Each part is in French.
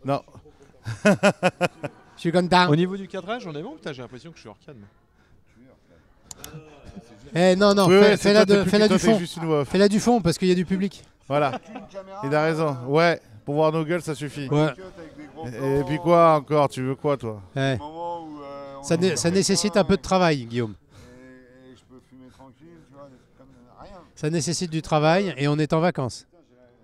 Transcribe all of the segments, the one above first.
Non. Je suis content. Au niveau du cadrage, on est bon. Putain, j'ai l'impression que je suis hors cadre. Eh non, non, Oui, fais-la toi, fais-la toi, du t'es fond. juste une voix off. Fais-la du fond parce qu'il y a du public. Voilà. Il a raison. Ouais, pour voir nos gueules, ça suffit. Ouais. Et puis quoi encore? Tu veux quoi, toi? Ouais. Ça nécessite un peu de travail, Guillaume. Et je peux fumer tranquille, tu vois, des trucs comme rien. Ça nécessite du travail et on est en vacances.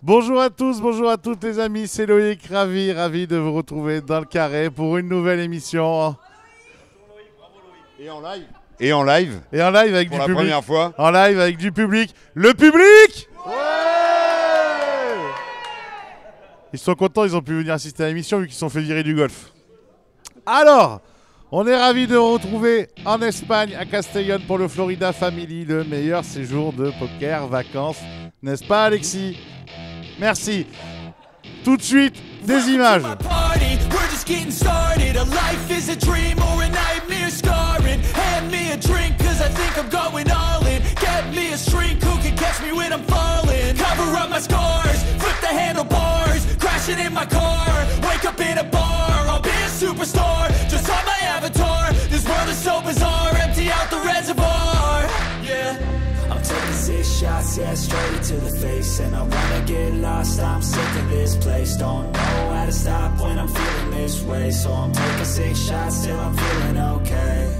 Bonjour à tous, bonjour à toutes les amis, c'est Loïc, ravi de vous retrouver dans le carré pour une nouvelle émission. Et en live. Et en live. Et en live avec pour du la public. première fois. En live avec du public. Le public! Ouais! Ils sont contents, ils ont pu venir assister à l'émission vu qu'ils se sont fait virer du golf. Alors, on est ravis de vous retrouver en Espagne, à Castellón pour le Florida Family, le meilleur séjour de poker, vacances. N'est-ce pas, Alexis? Merci. Tout de suite, des images. In my car, wake up in a bar, I'll be a superstar, just on my avatar, this world is so bizarre, empty out the reservoir, yeah. I'm taking 6 shots, yeah, straight to the face, and I wanna get lost, I'm sick of this place, don't know how to stop when I'm feeling this way, so I'm taking 6 shots till I'm feeling okay.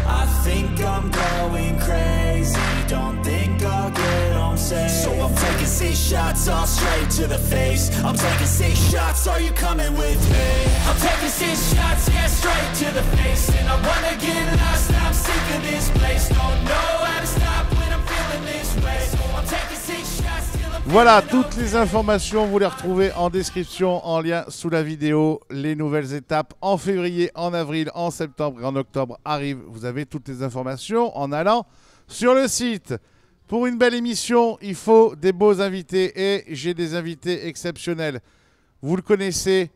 I think I'm going crazy, don't think I'll get home safe. So I'm taking 6 shots all straight to the face. I'm taking 6 shots, are you coming with me? I'm taking 6 shots, yeah, straight to the face. And I wanna get lost, I'm sick of this place. Don't know how to stop when I'm feeling this way. So I'm taking 6 shots till I'm Voilà, toutes les informations, vous les retrouvez en description, en lien sous la vidéo. Les nouvelles étapes en février, en avril, en septembre et en octobre arrivent. Vous avez toutes les informations en allant sur le site. Pour une belle émission, il faut des beaux invités et j'ai des invités exceptionnels. Vous le connaissez,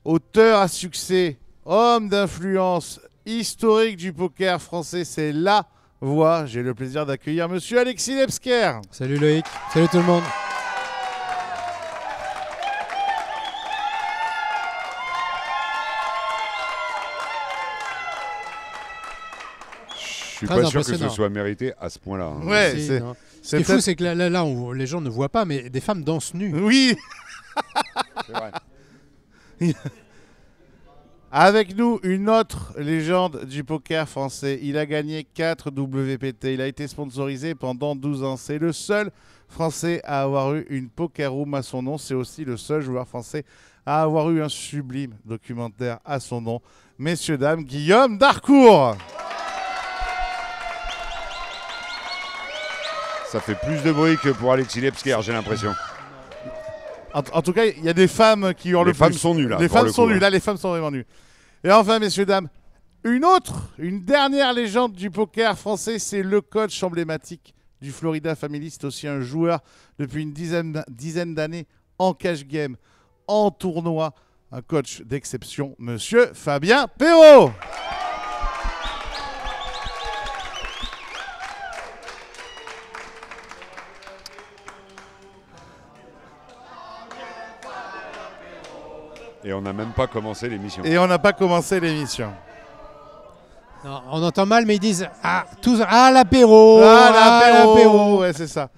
auteur à succès, homme d'influence, historique du poker français, c'est la voix. J'ai le plaisir d'accueillir monsieur Alexis Lebsker. Salut Loïc, salut tout le monde. Je suis Très pas sûr que impressionnant. ce soit mérité à ce point-là. hein. Ouais, Si, c'est non. Ce qui est fou, c'est que là, les gens ne voient pas, mais des femmes dansent nues. Oui. C'est vrai. Avec nous, une autre légende du poker français. Il a gagné 4 WPT. Il a été sponsorisé pendant 12 ans. C'est le seul Français à avoir eu une poker room à son nom. C'est aussi le seul joueur français à avoir eu un sublime documentaire à son nom. Messieurs, dames, Guillaume Darcourt. Ça fait plus de bruit que pour Alexis Lebsker, j'ai l'impression. En tout cas, il y a des femmes qui hurlent Les le femmes plus. sont nues, là, Les pour femmes le sont coup, nues. hein. Là, les femmes sont vraiment nues. Et enfin, messieurs, dames, une dernière légende du poker français, c'est le coach emblématique du Florida Family. C'est aussi un joueur depuis une dizaine d'années en cash game, en tournoi. Un coach d'exception, monsieur Fabien Perrault. Et on n'a même pas commencé l'émission. Et on n'a pas commencé l'émission. Non, on entend mal, mais ils disent tous l'apéro. L'apéro. Ouais, c'est ça.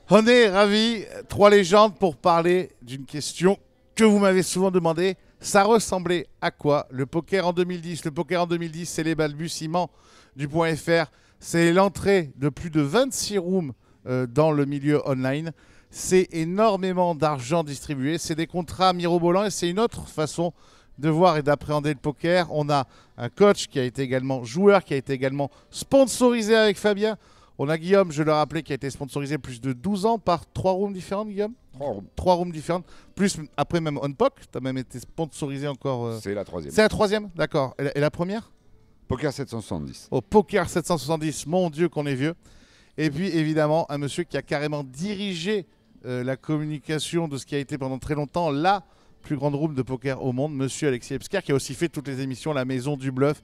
On est ravis, 3 légendes pour parler d'une question que vous m'avez souvent demandé. Ça ressemblait à quoi le poker en 2010? Le poker en 2010, c'est les balbutiements du point .fr. C'est l'entrée de plus de 26 rooms dans le milieu online. C'est énormément d'argent distribué. C'est des contrats mirobolants et c'est une autre façon de voir et d'appréhender le poker. On a un coach qui a été également joueur, qui a été également sponsorisé avec Fabien. On a Guillaume, je le rappelais, qui a été sponsorisé plus de 12 ans par 3 rooms différentes, Guillaume. 3 rooms différentes. Plus après même OnPoc, tu as même été sponsorisé encore. C'est la 3e. C'est la 3e, d'accord. Et la première? Poker 770. Au Poker 770, mon Dieu qu'on est vieux. Et puis évidemment, un monsieur qui a carrément dirigé la communication de ce qui a été pendant très longtemps la plus grande room de poker au monde, monsieur Alexis Lebsker, qui a aussi fait toutes les émissions La Maison du Bluff,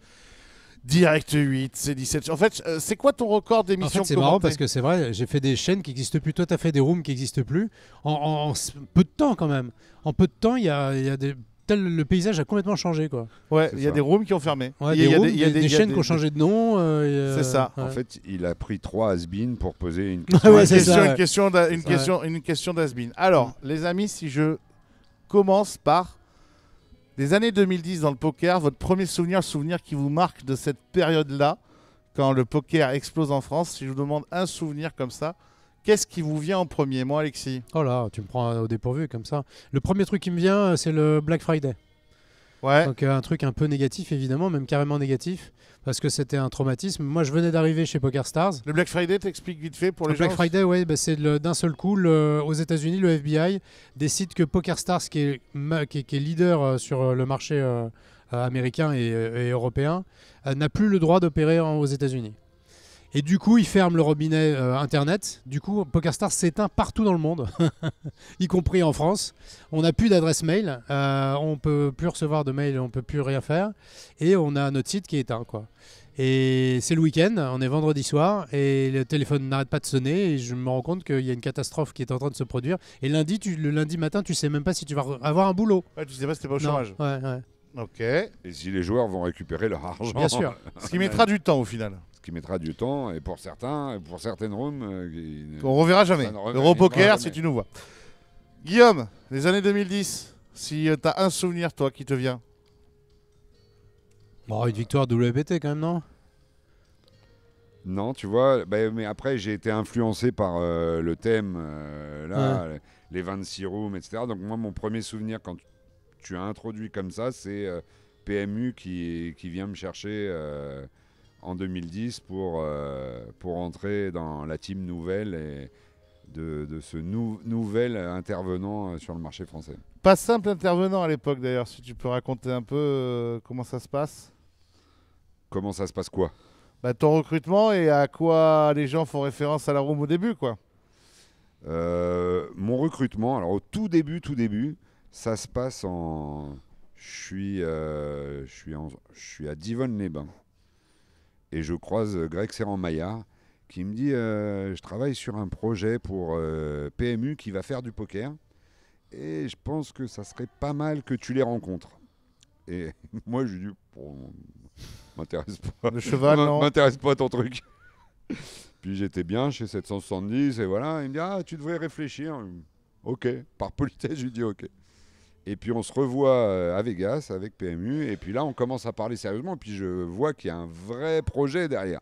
Direct 8, C17. En fait, c'est quoi ton record d'émissions? En fait, c'est marrant parce que c'est vrai, j'ai fait des chaînes qui n'existent plus. Toi, tu as fait des rooms qui n'existent plus. En peu de temps, quand même. En peu de temps, il y a le paysage a complètement changé, quoi. Ouais, C'est il y a ça. des rooms qui ont fermé. Ouais, Il y a des, il y a des il y a chaînes qui ont changé de nom. C'est ça. Ouais. En fait, il a pris 3 has-been pour poser une Ouais, question. c'est ça, ouais. Une question d'Asbin. Alors, les amis, si je commence par les années 2010 dans le poker, votre premier souvenir qui vous marque de cette période-là, quand le poker explose en France, si je vous demande un souvenir comme ça, qu'est-ce qui vous vient en premier? Moi, Alexis. Oh là, tu me prends au dépourvu comme ça. Le premier truc qui me vient, c'est le Black Friday. Ouais. Donc un truc un peu négatif, évidemment, même carrément négatif, parce que c'était un traumatisme. Moi, je venais d'arriver chez PokerStars. Le Black Friday, t'expliques vite fait pour les Le Black gens. Friday, ouais, bah, c'est d'un seul coup, aux États-Unis, le FBI décide que PokerStars, qui est leader sur le marché américain et européen, n'a plus le droit d'opérer aux États-Unis. Et du coup, ils ferment le robinet Internet. Du coup, PokerStars s'éteint partout dans le monde, y compris en France. On n'a plus d'adresse mail, on peut plus recevoir de mail, on peut plus rien faire. Et on a notre site qui est éteint, quoi. Et c'est le week-end, on est vendredi soir, et le téléphone n'arrête pas de sonner, et je me rends compte qu'il y a une catastrophe qui est en train de se produire. Et le lundi matin, tu sais même pas si tu vas avoir un boulot. Ouais, tu sais pas si t'es pas au Non. chômage. Ouais, ouais. Ok. Et si les joueurs vont récupérer leur argent. Bien sûr. Ce qui mettra du temps au final. Ce qui mettra du temps, et pour certains, pour certaines rooms. On reverra jamais. Ça ne reverra Europoker, jamais. si tu nous vois. Guillaume, les années 2010, si t'as un souvenir, toi, qui te vient. Bon, une victoire WPT quand même, non? Non, tu vois, mais après j'ai été influencé par le thème, les 26 rooms, etc. Donc moi, mon premier souvenir quand tu as introduit comme ça, c'est PMU qui vient me chercher en 2010 pour entrer dans la team nouvelle et de ce nouvel intervenant sur le marché français. Pas simple intervenant à l'époque d'ailleurs, si tu peux raconter un peu comment ça se passe. Comment ça se passe quoi? Bah, ton recrutement et à quoi les gens font référence à la room au début, quoi. Mon recrutement, alors au tout début, ça se passe en... Je suis à Divonne-les-Bains et je croise Greg Serrand-Maillard qui me dit je travaille sur un projet pour PMU qui va faire du poker et je pense que ça serait pas mal que tu les rencontres. Et moi je lui dis m'intéresse pas. Le cheval, non. M'intéresse pas ton truc. Puis j'étais bien chez 770 et voilà, il me dit tu devrais réfléchir. Ok, par politesse je lui dis ok. Et puis on se revoit à Vegas avec PMU et puis là on commence à parler sérieusement et puis je vois qu'il y a un vrai projet derrière.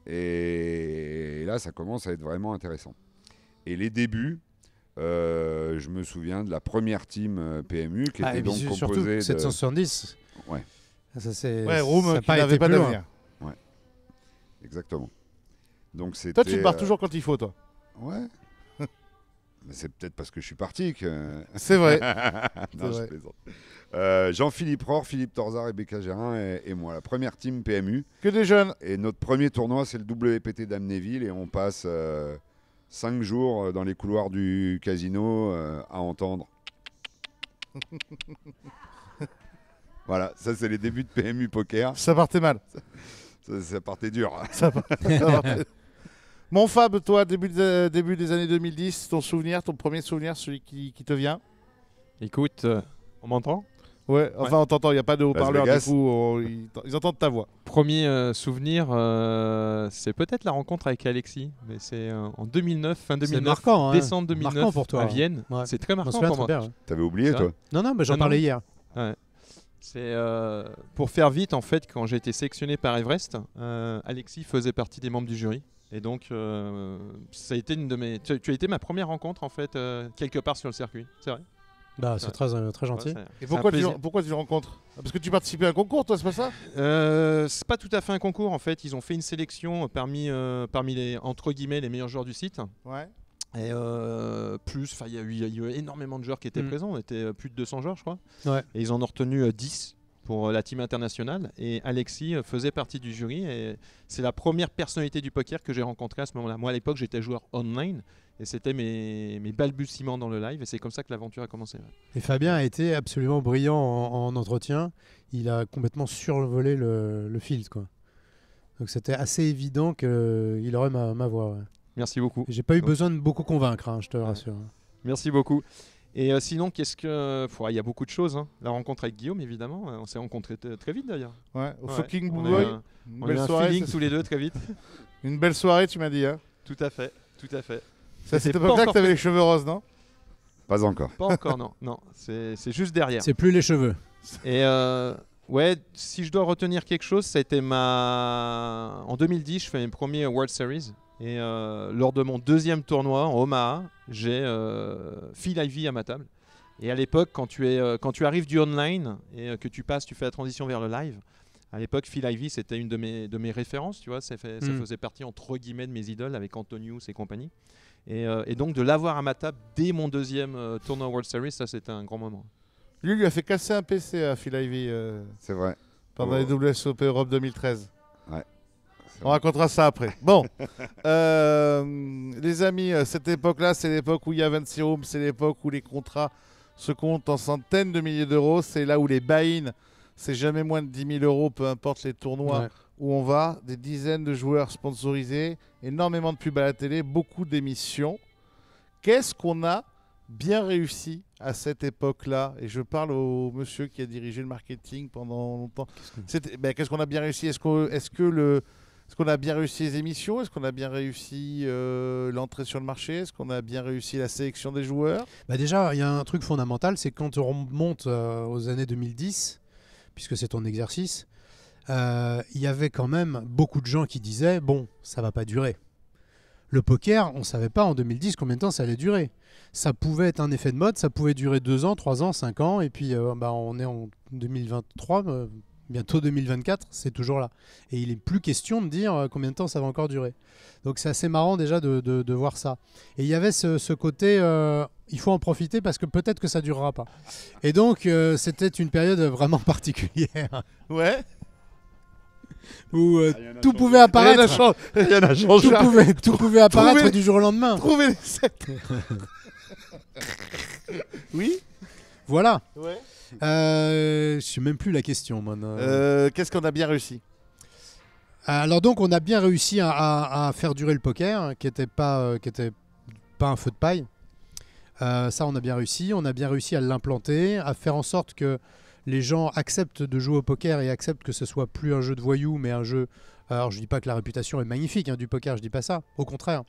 Et là ça commence à être vraiment intéressant. Et les débuts, je me souviens de la première team PMU qui était donc surtout composée de... 770. Ouais. Ça, c'est, Ouais, room ça a qui pas n'avait été pas plus loin. d'avenir. Exactement. Donc c'était, Toi, tu te barres toujours quand il faut, toi. Ouais. Mais c'est peut-être parce que je suis parti que... C'est vrai. Non, C'est je vrai. plaisante. Jean-Philippe Rohr, Philippe Torzard, Rebecca Gérin et moi. La première team PMU. Que des jeunes. Et notre premier tournoi, c'est le WPT d'Amnéville. Et on passe 5 jours dans les couloirs du casino à entendre. Voilà, ça c'est les débuts de PMU Poker. Ça partait mal. Ça partait dur. Ça partait- Mon Fab, toi, début des années 2010, ton premier souvenir, celui qui te vient. Écoute, on m'entend? Ouais, enfin, on t'entend, il n'y a pas de haut-parleur, du Vegas. coup, ils entendent ta voix. Premier souvenir, c'est peut-être la rencontre avec Alexis, mais c'est en 2009, fin 2009, marquant, hein. décembre 2009, Marquant pour toi. à Vienne. Ouais. C'est très Je m'en marquant souviens pour très moi. bien. Ouais. T'avais oublié, Ça toi? Non, mais j'en Non, parlais non. hier. C'est pour faire vite, en fait, quand j'ai été sélectionné par Everest, Alexis faisait partie des membres du jury. Et donc, ça a été une de mes. Tu as été ma première rencontre, en fait, quelque part sur le circuit. C'est vrai. Bah, c'est très gentil. Ouais, c'est- Et c'est un pourquoi plaisir. tu le rencontres? Parce que tu participais à un concours, toi, c'est pas ça? C'est pas tout à fait un concours, en fait. Ils ont fait une sélection parmi les, entre guillemets, les meilleurs joueurs du site. Ouais. Et il y a eu énormément de joueurs qui étaient présents. On était plus de 200 joueurs, je crois. Ouais. Et ils en ont retenu 10 pour la team internationale. Et Alexis faisait partie du jury. Et c'est la première personnalité du poker que j'ai rencontrée à ce moment-là. Moi, à l'époque, j'étais joueur online. Et c'était mes balbutiements dans le live. Et c'est comme ça que l'aventure a commencé. Ouais. Et Fabien a été absolument brillant en entretien. Il a complètement survolé le field, quoi. Donc c'était assez évident qu'il aurait ma voix. Ouais. Merci beaucoup. Et j'ai pas eu besoin de beaucoup convaincre, hein, je te rassure. Merci beaucoup. Et sinon, il y a beaucoup de choses. Hein. La rencontre avec Guillaume, évidemment. On s'est rencontrés très vite d'ailleurs. Ouais, au Ouais. fucking On Blue a Boy. eu un- Une on a eu belle un soirée. feeling ça, tous les deux très vite. Une belle soirée, tu m'as dit. Hein. Tout à fait. C'est à cette C'était pas époque-là que encore tu avais les cheveux roses, non? Pas encore. Pas encore, non. Non, c'est juste derrière. C'est plus les cheveux. Et ouais, si je dois retenir quelque chose, ça a été en 2010, je fais mes premiers World Series. Et lors de mon deuxième tournoi en Omaha, j'ai Phil Ivey à ma table. Et à l'époque, quand tu arrives du online et que tu fais la transition vers le live, à l'époque, Phil Ivey, c'était une de mes références, tu vois, ça faisait partie entre guillemets de mes idoles avec Antonius et compagnie. Et donc de l'avoir à ma table dès mon deuxième tournoi World Series, ça c'était un grand moment. Lui a fait casser un PC à Phil Ivey C'est vrai. pendant les WSOP Europe 2013. Ouais. On racontera ça après. Bon, les amis, cette époque-là, c'est l'époque où il y a 26 rooms, c'est l'époque où les contrats se comptent en centaines de milliers d'euros. C'est là où les buy-in, c'est jamais moins de 10 000 euros, peu importe les tournois Ouais. où on va. Des dizaines de joueurs sponsorisés, énormément de pubs à la télé, beaucoup d'émissions. Qu'est-ce qu'on a bien réussi à cette époque-là? Et je parle au monsieur qui a dirigé le marketing pendant longtemps. Qu'est-ce qu'on a bien réussi? Est-ce qu'on a bien réussi les émissions? Est-ce qu'on a bien réussi l'entrée sur le marché? Est-ce qu'on a bien réussi la sélection des joueurs? Bah déjà, il y a un truc fondamental, c'est que quand on remonte aux années 2010, puisque c'est ton exercice, il y avait quand même beaucoup de gens qui disaient « Bon, ça va pas durer ». Le poker, on ne savait pas en 2010 combien de temps ça allait durer. Ça pouvait être un effet de mode, ça pouvait durer 2 ans, 3 ans, 5 ans, et puis on est en 2023, bientôt 2024, c'est toujours là. Et il n'est plus question de dire combien de temps ça va encore durer. Donc c'est assez marrant déjà de voir ça. Et il y avait ce côté, il faut en profiter parce que peut-être que ça ne durera pas. Et donc c'était une période vraiment particulière Ouais. où tout pouvait apparaître. Il y en a changé. Tout pouvait apparaître Trouver- du jour au lendemain. Trouvez les 7. Oui. Voilà. Ouais. Je sais même plus la question, moi. Qu'est-ce qu'on a bien réussi? Alors donc, on a bien réussi à faire durer le poker, hein, qui était pas un feu de paille. Ça, on a bien réussi. On a bien réussi à l'implanter, à faire en sorte que les gens acceptent de jouer au poker et acceptent que ce soit plus un jeu de voyous, mais un jeu. Alors, je dis pas que la réputation est magnifique du poker, je dis pas ça. Au contraire.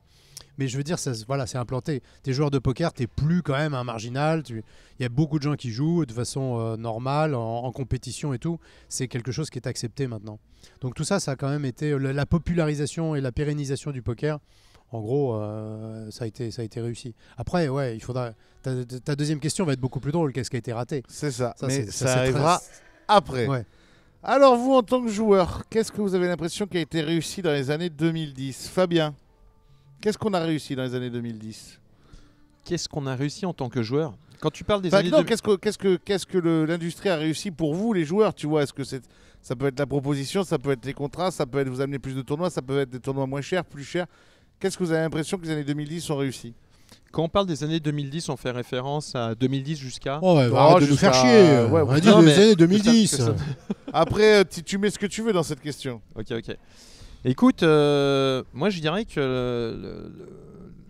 Mais je veux dire, voilà, c'est implanté. T'es joueur de poker, t'es plus quand même un marginal. Il y a beaucoup de gens qui jouent de façon normale, en compétition et tout. C'est quelque chose qui est accepté maintenant. Donc tout ça, ça a quand même été la popularisation et la pérennisation du poker. En gros, ça a été réussi. Après, ouais, il faudra. Ta deuxième question va être beaucoup plus drôle. Qu'est-ce qui a été raté? C'est ça. Ça, Mais c'est- ça ça, c'est arrivera très- après. Ouais. Alors vous, en tant que joueur, qu'est-ce que vous avez l'impression qui a été réussi dans les années 2010? Fabien, qu'est-ce qu'on a réussi dans les années 2010? Qu'est-ce qu'on a réussi en tant que joueur? Quand tu parles des Enfin, années non, 2000 qu'est-ce que l'industrie a réussi pour vous, les joueurs? Tu vois, est-ce que ça peut être la proposition, ça peut être les contrats, ça peut être vous amener plus de tournois, ça peut être des tournois moins chers, plus chers. Qu'est-ce que vous avez l'impression que les années 2010 ont réussi? Quand on parle des années 2010, on fait référence à 2010 jusqu'à... Oh, ouais, Oh, arrête de nous jusqu'à- faire chier. ouais, on a ouais. dit Non, les mais- années 2010. que ça- Après, tu mets ce que tu veux dans cette question. Ok. Écoute, moi je dirais que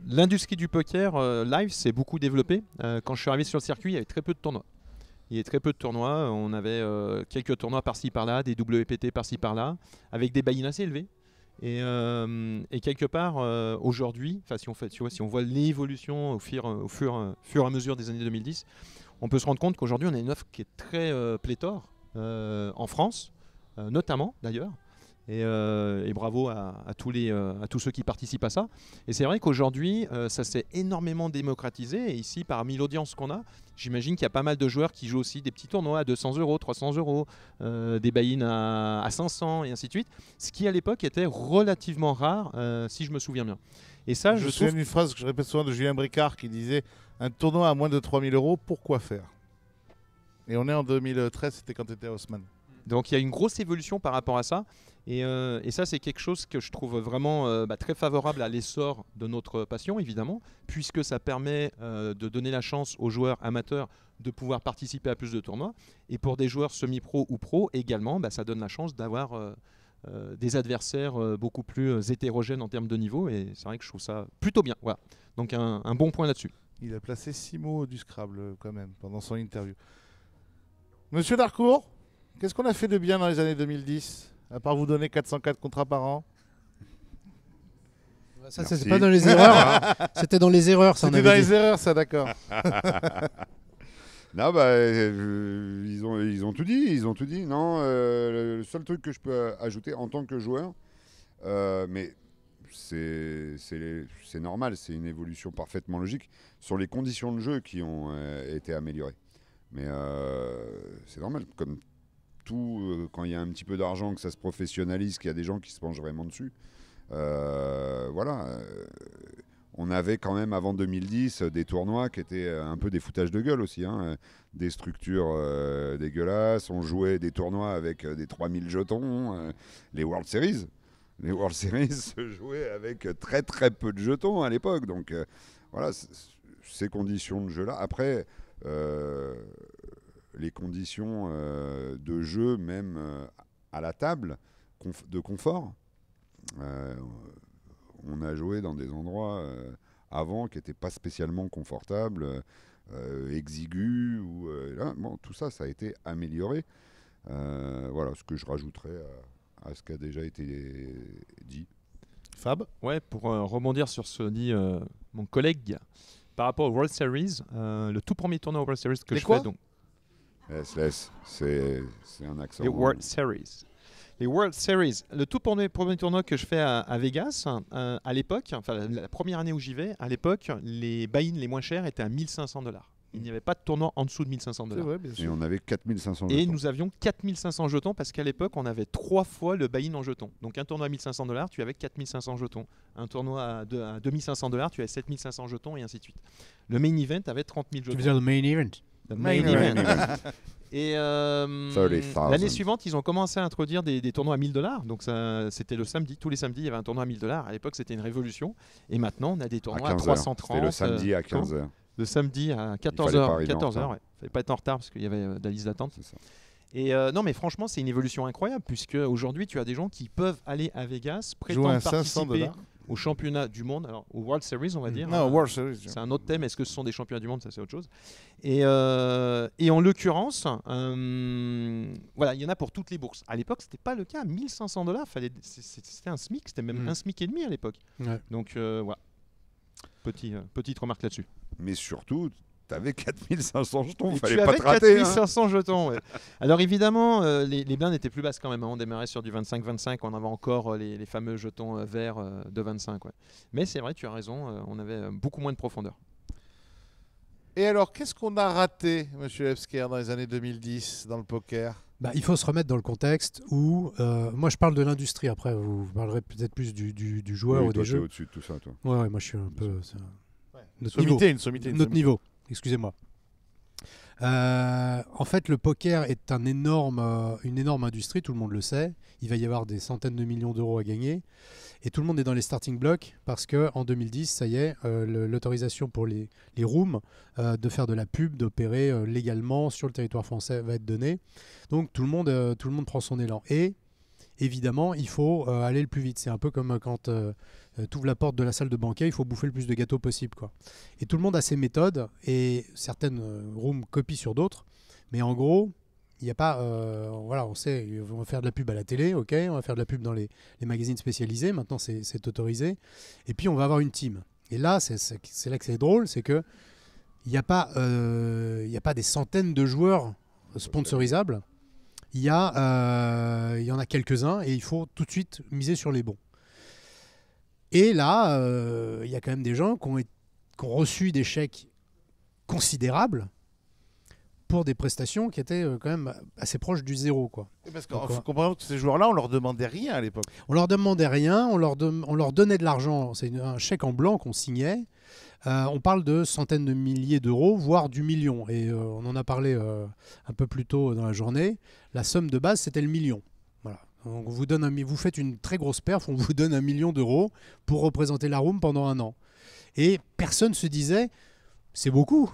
l'industrie du poker live s'est beaucoup développée. Quand je suis arrivé sur le circuit, il y avait très peu de tournois. Il y avait très peu de tournois. On avait quelques tournois par-ci par-là, des WPT par-ci par-là, avec des buy-in assez élevés. Et quelque part, aujourd'hui, si on voit l'évolution au fur et à mesure des années 2010, on peut se rendre compte qu'aujourd'hui, on a une offre qui est très pléthore en France, notamment d'ailleurs. Et bravo à tous ceux qui participent à ça. Et c'est vrai qu'aujourd'hui, ça s'est énormément démocratisé. Et ici, parmi l'audience qu'on a, j'imagine qu'il y a pas mal de joueurs qui jouent aussi des petits tournois à 200 euros, 300 euros, des buy-in à 500 et ainsi de suite. Ce qui, à l'époque, était relativement rare, si je me souviens bien. Et ça, Je je me trouve... souviens d'une phrase que je répète souvent de Julien Bricard qui disait « Un tournoi à moins de 3000 euros, pourquoi faire ?» Et on est en 2013, c'était quand tu étais à Haussmann. Donc il y a une grosse évolution par rapport à ça. Et ça, c'est quelque chose que je trouve vraiment très favorable à l'essor de notre passion, évidemment, puisque ça permet de donner la chance aux joueurs amateurs de pouvoir participer à plus de tournois. Et pour des joueurs semi-pro ou pro également, ça donne la chance d'avoir des adversaires beaucoup plus hétérogènes en termes de niveau. Et c'est vrai que je trouve ça plutôt bien. Voilà. Donc un bon point là-dessus. Il a placé 6 mots du Scrabble quand même pendant son interview. Monsieur Darcourt, qu'est-ce qu'on a fait de bien dans les années 2010 à part vous donner 404 contrats par an? Ça, Merci. c'était pas dans les erreurs. Hein. C'était dans les erreurs, ça. on C'était avait dans dit. les erreurs, ça, d'accord. Non, ils ont tout dit. Ils ont tout dit. Non, le seul truc que je peux ajouter en tant que joueur, mais c'est normal, c'est une évolution parfaitement logique, sont les conditions de jeu qui ont été améliorées. Mais c'est normal, comme tout, quand il y a un petit peu d'argent, que ça se professionnalise, qu'il y a des gens qui se penchent vraiment dessus. Voilà. On avait quand même avant 2010 des tournois qui étaient un peu des foutages de gueule aussi, hein, des structures dégueulasses. On jouait des tournois avec des 3000 jetons, les World Series. Les World Series se jouaient avec très très peu de jetons à l'époque. Donc voilà, ces conditions de jeu-là. Après, les conditions de jeu, même à la table, de confort. On a joué dans des endroits avant qui n'étaient pas spécialement confortables, exigus. Là, bon, tout ça, ça a été amélioré. Voilà ce que je rajouterais à ce qui a déjà été dit. Fab? Ouais, pour rebondir sur ce que dit mon collègue par rapport au World Series, le tout premier tournoi World Series que Les je quoi fais, donc SLS, c'est un accent. les World Series. Les World Series, le tout premier tournoi que je fais à Vegas, à l'époque, enfin la première année où j'y vais, à l'époque, les buy-in les moins chers étaient à $1 500. Il n'y avait pas de tournoi en dessous de $1 500. C'est vrai, bien Et sûr. on avait 4500 Et jetons. nous avions 4500 jetons parce qu'à l'époque, on avait 3 fois le buy-in en jetons. Donc un tournoi à $1 500, tu avais 4500 jetons. Un tournoi à $2500, tu avais 7500 jetons et ainsi de suite. Le main event avait 30 000 Tu jetons. veux dire le main event? Le Main main event. event. Et 30,000. l'année suivante, ils ont commencé à introduire des tournois à $1000. Donc ça, c'était le samedi. Tous les samedis, il y avait un tournoi à $1000. À l'époque, c'était une révolution. Et maintenant, on a des tournois à 15 heures. 330. C'était le samedi à comment 15h. Le samedi à fallait 14h. pas arriver en 14h, retard. ouais. Fallait pas être en retard parce qu'il y avait de la liste d'attente. C'est ça. Et non, mais franchement, c'est une évolution incroyable puisque aujourd'hui, tu as des gens qui peuvent aller à Vegas, Jouer à prétendre participer $500. au championnat du monde, alors au World Series, on va dire. Non, World Series. C'est un autre thème. Est-ce que ce sont des championnats du monde? Ça, c'est autre chose. Et en l'occurrence, voilà, il y en a pour toutes les bourses. À l'époque, c'était pas le cas. $1 500, c'était un SMIC, c'était même un SMIC et demi à l'époque. Ouais. Donc voilà. Petite remarque là-dessus. Mais surtout, t'avais 4500 jetons, Et fallait tu pas avais te rater. 4500 jetons. Ouais. Alors évidemment, les blindes étaient plus basses quand même. Hein. On démarrait sur du 25-25. On avait encore les fameux jetons verts de 25. Ouais. Mais c'est vrai, tu as raison. On avait beaucoup moins de profondeur. Et alors, qu'est-ce qu'on a raté, monsieur Ebsker, dans les années 2010, dans le poker? Bah, il faut se remettre dans le contexte où, moi je parle de l'industrie, après vous parlerez peut-être plus du joueur Oui, ou toi, des t'es jeux. au-dessus de tout ça, toi. Ouais, moi je suis un peu... c'est notre Sommité, niveau. une Notre niveau, excusez-moi. En fait, le poker est une énorme industrie, tout le monde le sait. Il va y avoir des centaines de millions d'euros à gagner. Et tout le monde est dans les starting blocks parce qu'en 2010, ça y est, l'autorisation pour les rooms de faire de la pub, d'opérer légalement sur le territoire français va être donnée. Donc tout le monde prend son élan. Et évidemment, il faut aller le plus vite. C'est un peu comme quand tu ouvres la porte de la salle de banquet, il faut bouffer le plus de gâteaux possible, quoi. Et tout le monde a ses méthodes et certaines rooms copient sur d'autres. Mais en gros, il n'y a pas... voilà, on sait, on va faire de la pub à la télé, ok, on va faire de la pub dans les magazines spécialisés, maintenant c'est autorisé. Et puis on va avoir une team. Et là, c'est là que c'est drôle, c'est que il n'y a pas des centaines de joueurs sponsorisables. Il y en a quelques-uns et il faut tout de suite miser sur les bons. Et là, il y a quand même des gens qui ont reçu des chèques considérables pour des prestations qui étaient quand même assez proches du zéro, quoi. Parce qu'il faut comprendre que ces joueurs-là, on leur demandait rien à l'époque. On leur demandait rien, on leur donnait de l'argent, c'est un chèque en blanc qu'on signait. On parle de centaines de milliers d'euros, voire du million. Et on en a parlé un peu plus tôt dans la journée. La somme de base, c'était le million. Voilà. Donc vous faites une très grosse perf, on vous donne 1 million d'euros pour représenter la room pendant 1 an. Et personne se disait, c'est beaucoup.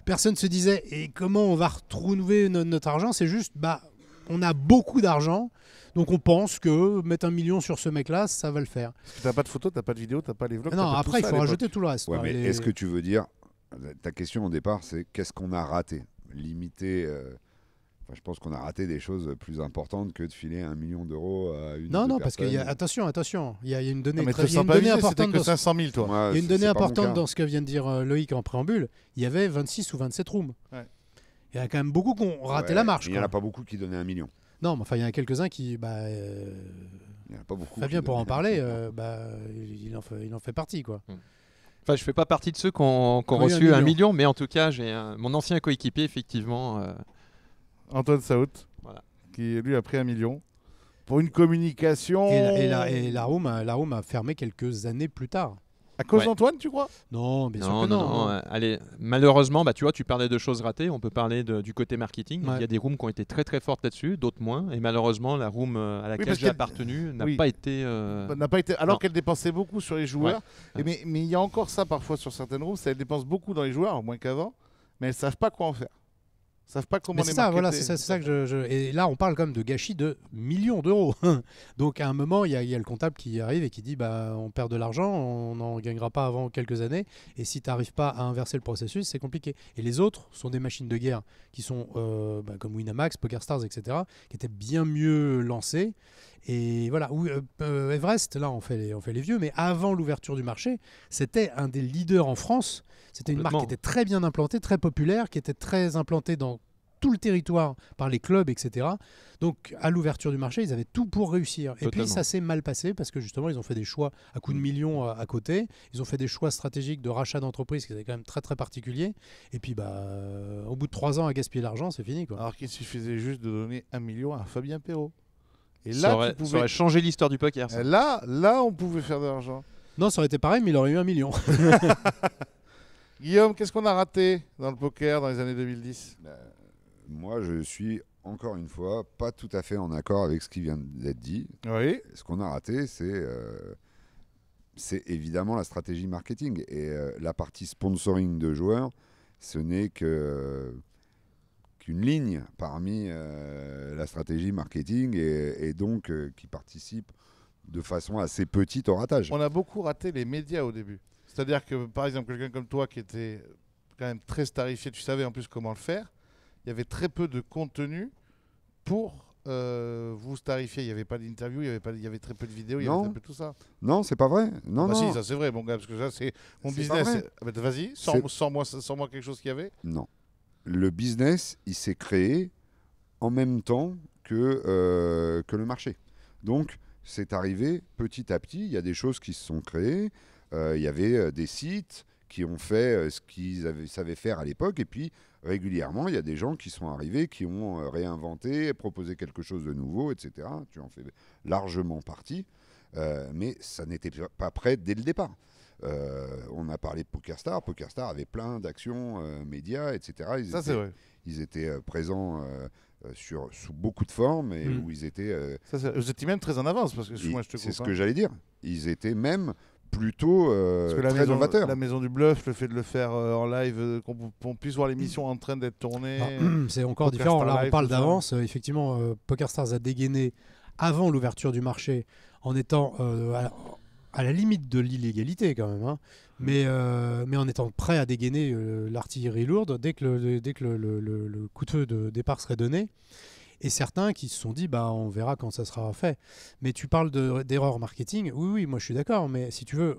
Personne se disait, et comment on va retrouver notre argent? C'est juste, on a beaucoup d'argent, donc on pense que mettre 1 million sur ce mec-là, ça va le faire. Parce que t'as pas de photos, t'as pas de vidéos, t'as pas les vlogs. Non, t'as pas après, il tout ça faut à l'époque. rajouter tout le reste. Ouais, quoi. mais Les- est-ce que tu veux dire, ta question au départ, c'est qu'est-ce qu'on a raté? Limiter. Enfin, je pense qu'on a raté des choses plus importantes que de filer 1 million d'euros à une. Non, ou deux non, parce qu'il y a personnes. attention, il y a une donnée, Non, mais très, te il y a sens une pas donnée visé, c'était importante que dans, 500 000, toi. Moi, il y a une c'est donnée pas mon importante cas. dans ce que vient de dire Loïc en préambule. Il y avait 26 ou 27 rooms. Ouais. Il y a quand même beaucoup qui ont raté Ouais, la marche. Il n'y en quoi. a pas beaucoup qui donnaient 1 million. Non, mais enfin, il y en a quelques-uns qui. Il n'y en a pas beaucoup. Fabien qui pour en donnaient parler, 1 million. il en fait partie, quoi. Enfin, je fais pas partie de ceux qui ont Qui ont eu reçu 1 1 million. million, mais en tout cas, j'ai mon ancien coéquipier, effectivement. Antoine Saout, Voilà. qui lui a pris 1 million pour une communication. Et la room a fermé quelques années plus tard. À cause Ouais. d'Antoine, tu crois? Non, bien sûr Non, que non, non. non. Allez, malheureusement, tu vois, tu parlais de choses ratées. On peut parler du côté marketing. Ouais. Il y a des rooms qui ont été très très fortes là-dessus, d'autres moins. Et malheureusement, la room à laquelle parce j'ai qu'elle- appartenu n'a Oui. pas été. N'a pas été, alors Non. qu'elle dépensait beaucoup sur les joueurs. Ouais. Mais il y a encore ça parfois sur certaines rooms, c'est qu'elles dépensent beaucoup dans les joueurs, moins qu'avant, mais elles savent pas quoi en faire. Elles savent pas comment Mais les c'est ça, voilà, marketer. c'est ça que Et là, on parle quand même de gâchis de millions d'euros. Donc, à un moment, il y a le comptable qui arrive et qui dit on perd de l'argent, on n'en gagnera pas avant quelques années. Et si tu n'arrives pas à inverser le processus, c'est compliqué. Et les autres sont des machines de guerre qui sont comme Winamax, PokerStars, etc., qui étaient bien mieux lancées. Et voilà, Everest, là, on fait les vieux, mais avant l'ouverture du marché, c'était un des leaders en France. C'était une marque qui Complètement. était très bien implantée, très populaire, qui était très implantée dans tout le territoire par les clubs, etc. Donc, à l'ouverture du marché, ils avaient tout pour réussir. Et puis, Totalement. ça s'est mal passé parce que justement, ils ont fait des choix à coups de millions à côté. Ils ont fait des choix stratégiques de rachat d'entreprises qui étaient quand même très, très particuliers. Et puis, au bout de 3 ans à gaspiller l'argent, c'est fini, quoi. Alors qu'il suffisait juste de donner 1 million à Fabien Perrault. Et Ça là, aurait, tu ça pouvais... aurait changé l'histoire du poker. ça. là, on pouvait faire de l'argent. Non, ça aurait été pareil, mais il aurait eu 1 million. Guillaume, qu'est-ce qu'on a raté dans le poker dans les années 2010? Moi, je suis encore une fois pas tout à fait en accord avec ce qui vient d'être dit. Oui. Ce qu'on a raté, c'est évidemment la stratégie marketing. Et la partie sponsoring de joueurs, ce n'est qu'une ligne parmi la stratégie marketing et donc qui participe de façon assez petite au ratage. On a beaucoup raté les médias au début. C'est-à-dire que, par exemple, quelqu'un comme toi qui était quand même très starifié, tu savais en plus comment le faire, il y avait très peu de contenu pour vous starifier. Il n'y avait pas d'interview, il y avait très peu de vidéos, il y avait Non. très peu de tout ça. Non, c'est pas vrai. Non, Bah non. si, ça c'est vrai, mon gars, parce que ça c'est mon C'est business. pas vrai. Ah bah, vas-y, sors-moi quelque chose qu'il y avait. Non. Le business, il s'est créé en même temps que le marché. Donc, c'est arrivé petit à petit. Il y a des choses qui se sont créées. Il y avait des sites qui ont fait ce qu'ils savaient faire à l'époque. Et puis, régulièrement, il y a des gens qui sont arrivés, qui ont réinventé, proposé quelque chose de nouveau, etc. Tu en fais largement partie. Mais ça n'était pas prêt dès le départ. On a parlé de PokerStars. PokerStars avait plein d'actions médias, etc. Ça c'est vrai. Ils étaient présents sous beaucoup de formes et où ils étaient. Vous étiez même très en avance parce que moi je te coupe. C'est ce que j'allais dire. Ils étaient même plutôt Parce que très novateurs. la maison du bluff, le fait de le faire en live, qu'on puisse voir l'émission en train d'être tournée. C'est encore PokerStars différent. Là, on Live, parle tout ça. d'avance. Effectivement, PokerStars a dégainé avant l'ouverture du marché en étant à la limite de l'illégalité quand même. Mais en étant prêt à dégainer l'artillerie lourde dès que le coup de feu de départ serait donné. Et certains qui se sont dit, on verra quand ça sera fait. Mais tu parles d'erreurs marketing. Oui, moi je suis d'accord. Mais si tu veux,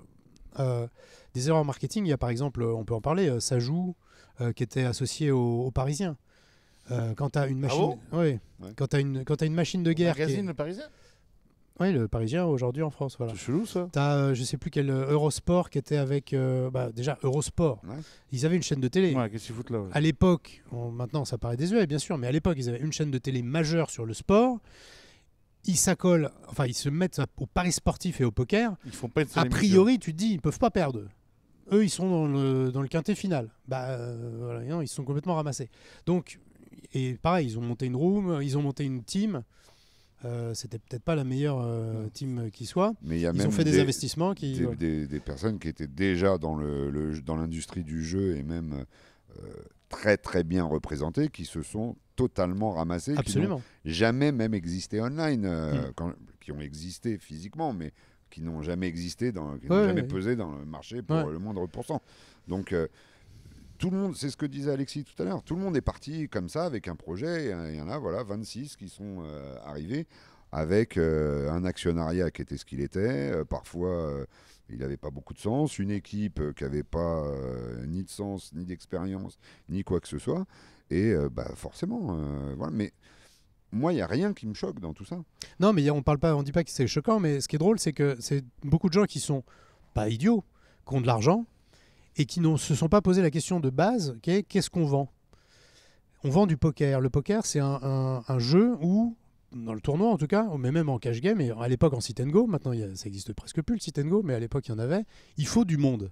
des erreurs marketing, il y a par exemple, on peut en parler, Sajou, qui était associé aux Parisiens. Quand tu as une machine, bon quand tu as une machine de guerre, Magazine Le Parisien. Oui, le Parisien aujourd'hui en France, voilà. C'est chelou ça. T'as, je sais plus quel Eurosport qui était avec, déjà Eurosport. Ouais. Ils avaient une chaîne de télé. Ouais, qu'est-ce qu'ils foutent là? À l'époque, maintenant ça paraît désuet bien sûr, mais à l'époque ils avaient une chaîne de télé majeure sur le sport. Ils s'accolent, enfin ils se mettent au paris sportif et au poker. Ils font pas une seule A émission. priori, tu te dis ils peuvent pas perdre. Eux ils sont dans le quintet final. Voilà, non, ils se sont complètement ramassés. Donc et pareil, ils ont monté une room, ils ont monté une team. C'était peut-être pas la meilleure team qui soit. Mais il y a Ils même ont fait des investissements qui. des personnes qui étaient déjà dans l'industrie du jeu et même très très bien représentés qui se sont totalement ramassés, qui n'ont Absolument. jamais même existé online, qui ont existé physiquement, mais qui n'ont jamais existé, qui n'ont jamais pesé dans le marché pour le moindre pourcent. Donc tout le monde, c'est ce que disait Alexis tout à l'heure, tout le monde est parti comme ça avec un projet, il y en a 26 qui sont arrivés avec un actionnariat qui était ce qu'il était, parfois il n'avait pas beaucoup de sens, une équipe qui n'avait pas ni de sens, ni d'expérience, ni quoi que ce soit, et forcément, voilà, mais moi il n'y a rien qui me choque dans tout ça. Non, mais on dit pas que c'est choquant, mais ce qui est drôle, c'est que c'est beaucoup de gens qui sont pas idiots, qui ont de l'argent, et qui ne se sont pas posé la question de base, qu'est-ce qu'on vend ? On vend du poker. Le poker, c'est un jeu où, dans le tournoi en tout cas, mais même en cash game, et à l'époque en sit and go, maintenant ça existe presque plus le sit and go, mais à l'époque il y en avait, il faut du monde.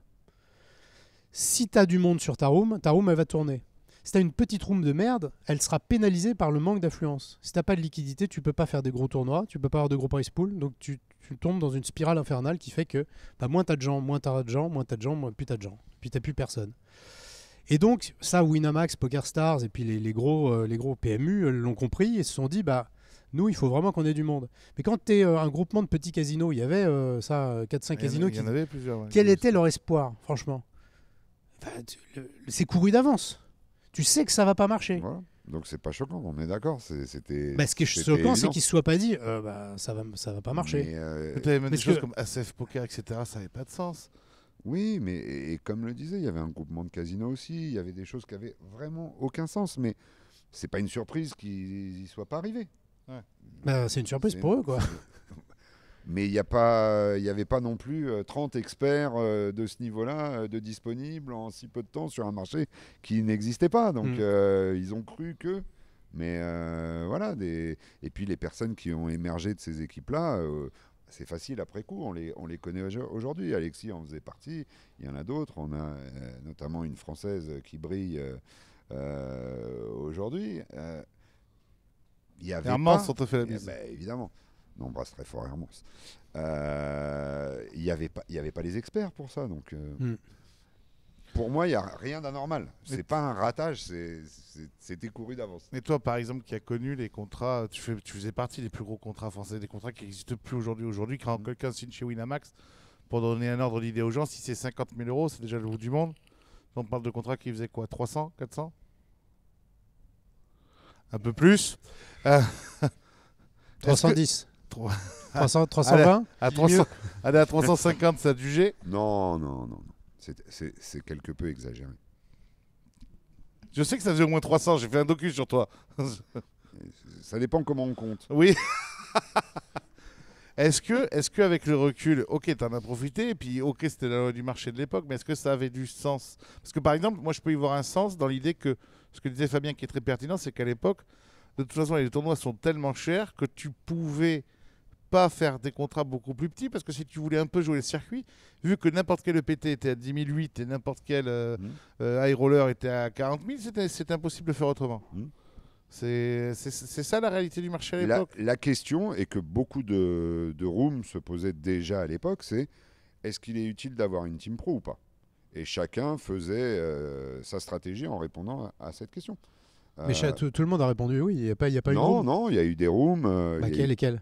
Si tu as du monde sur ta room elle va tourner. Si tu as une petite room de merde, elle sera pénalisée par le manque d'affluence. Si tu n'as pas de liquidité, tu peux pas faire des gros tournois, tu peux pas avoir de gros prize pool, donc tu tombes dans une spirale infernale qui fait que moins tu as de gens, moins tu as de gens, plus tu as de gens, puis tu n'as plus personne. Et donc ça, Winamax, PokerStars et puis les gros PMU l'ont compris et se sont dit, nous, il faut vraiment qu'on ait du monde. Mais quand tu es un groupement de petits casinos, il y avait 4-5 casinos. Il y en avait plusieurs. Quel était leur espoir, franchement ? C'est couru d'avance. Tu sais que ça va pas marcher. Voilà. Donc c'est pas choquant, on est d'accord. C'était. Ce qui est choquant, c'est qu'ils se soient pas dit, ça va pas marcher. Mais tu avais même des choses comme ASF Poker, etc. Ça n'avait pas de sens. Oui, mais et comme le disait, il y avait un groupement de casinos aussi. Il y avait des choses qui avaient vraiment aucun sens. Mais c'est pas une surprise qu'ils y soient pas arrivés. Ouais. C'est une surprise pour eux, quoi. Mais il n'y avait pas non plus 30 experts de ce niveau-là de disponibles en si peu de temps sur un marché qui n'existait pas. Donc ils ont cru que... Mais voilà. Et puis les personnes qui ont émergé de ces équipes-là, c'est facile après coup. On les connaît aujourd'hui. Alexis en faisait partie. Il y en a d'autres. On a notamment une Française qui brille aujourd'hui. Il y avait Hermance, pas... on te fait la bise. Évidemment. On embrasse très fort Hermance. Il n'y avait pas les experts pour ça. Donc, pour moi, il n'y a rien d'anormal. C'est pas un ratage, c'était couru d'avance. Mais toi, par exemple, qui as connu les contrats, tu faisais partie des plus gros contrats français, des contrats qui n'existent plus aujourd'hui. Aujourd'hui, quand quelqu'un signe chez Winamax, pour donner un ordre d'idée aux gens, si c'est 50 000 €, c'est déjà le bout du monde. On parle de contrats qui faisaient quoi, 300, 400 ? Un peu plus. 310. 320. Allez à 350, ça a jugé. Non. C'est quelque peu exagéré. Je sais que ça faisait au moins 300, j'ai fait un docu sur toi. Ça dépend comment on compte. Oui. Est-ce que avec le recul, ok, t'en as profité, et puis ok, c'était la loi du marché de l'époque, mais est-ce que ça avait du sens ? Parce que par exemple, moi je peux y voir un sens dans l'idée que, ce que disait Fabien qui est très pertinent, c'est qu'à l'époque, de toute façon, les tournois sont tellement chers que tu pouvais pas faire des contrats beaucoup plus petits, parce que si tu voulais un peu jouer le circuit, vu que n'importe quel EPT était à 10 008 et n'importe quel high roller était à 40 000, c'était impossible de faire autrement. C'est ça la réalité du marché à l'époque. La question, et que beaucoup de rooms se posaient déjà à l'époque, c'est est-ce qu'il est utile d'avoir une team pro ou pas ? Et chacun faisait sa stratégie en répondant à cette question. Mais tout le monde a répondu oui, il n'y a pas eu de room. Non, il y a eu des rooms. Lesquels ?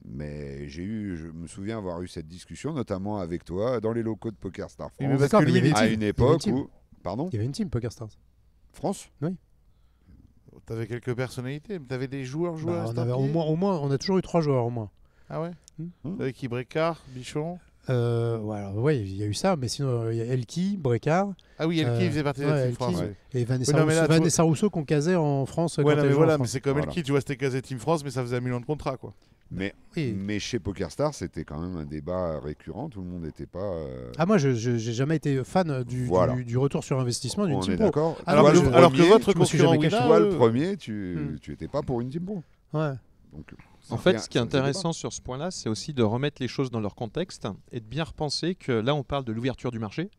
Mais je me souviens avoir eu cette discussion, notamment avec toi, dans les locaux de PokerStars France, mais parce que lui, à une époque où... Pardon ? Il y avait une team PokerStars. France ? Oui. T'avais quelques personnalités, mais t'avais des joueurs. On avait au moins, on a toujours eu 3 joueurs au moins. Ah ouais. T'avais qui ? Brécard, Bichon. Ouais, il y a eu ça, mais sinon il y a Elki, Brécard. Ah oui, Elki faisait partie de la team France. Ouais. Et Vanessa Rousseau qu'on casait en France. Ouais, mais c'est comme Elki, tu vois, c'était casé Team France, mais ça faisait 1 million de contrats, quoi. Mais chez PokerStars, c'était quand même un débat récurrent. Tout le monde n'était pas. Moi, je n'ai jamais été fan du retour sur investissement d'une team pro. D'accord. Alors que votre concurrent, toi, le premier, tu n'étais pas pour une team pro. Ouais. Donc, en fait, ce qui est intéressant sur ce point-là, c'est aussi de remettre les choses dans leur contexte et de bien repenser que là, on parle de l'ouverture du marché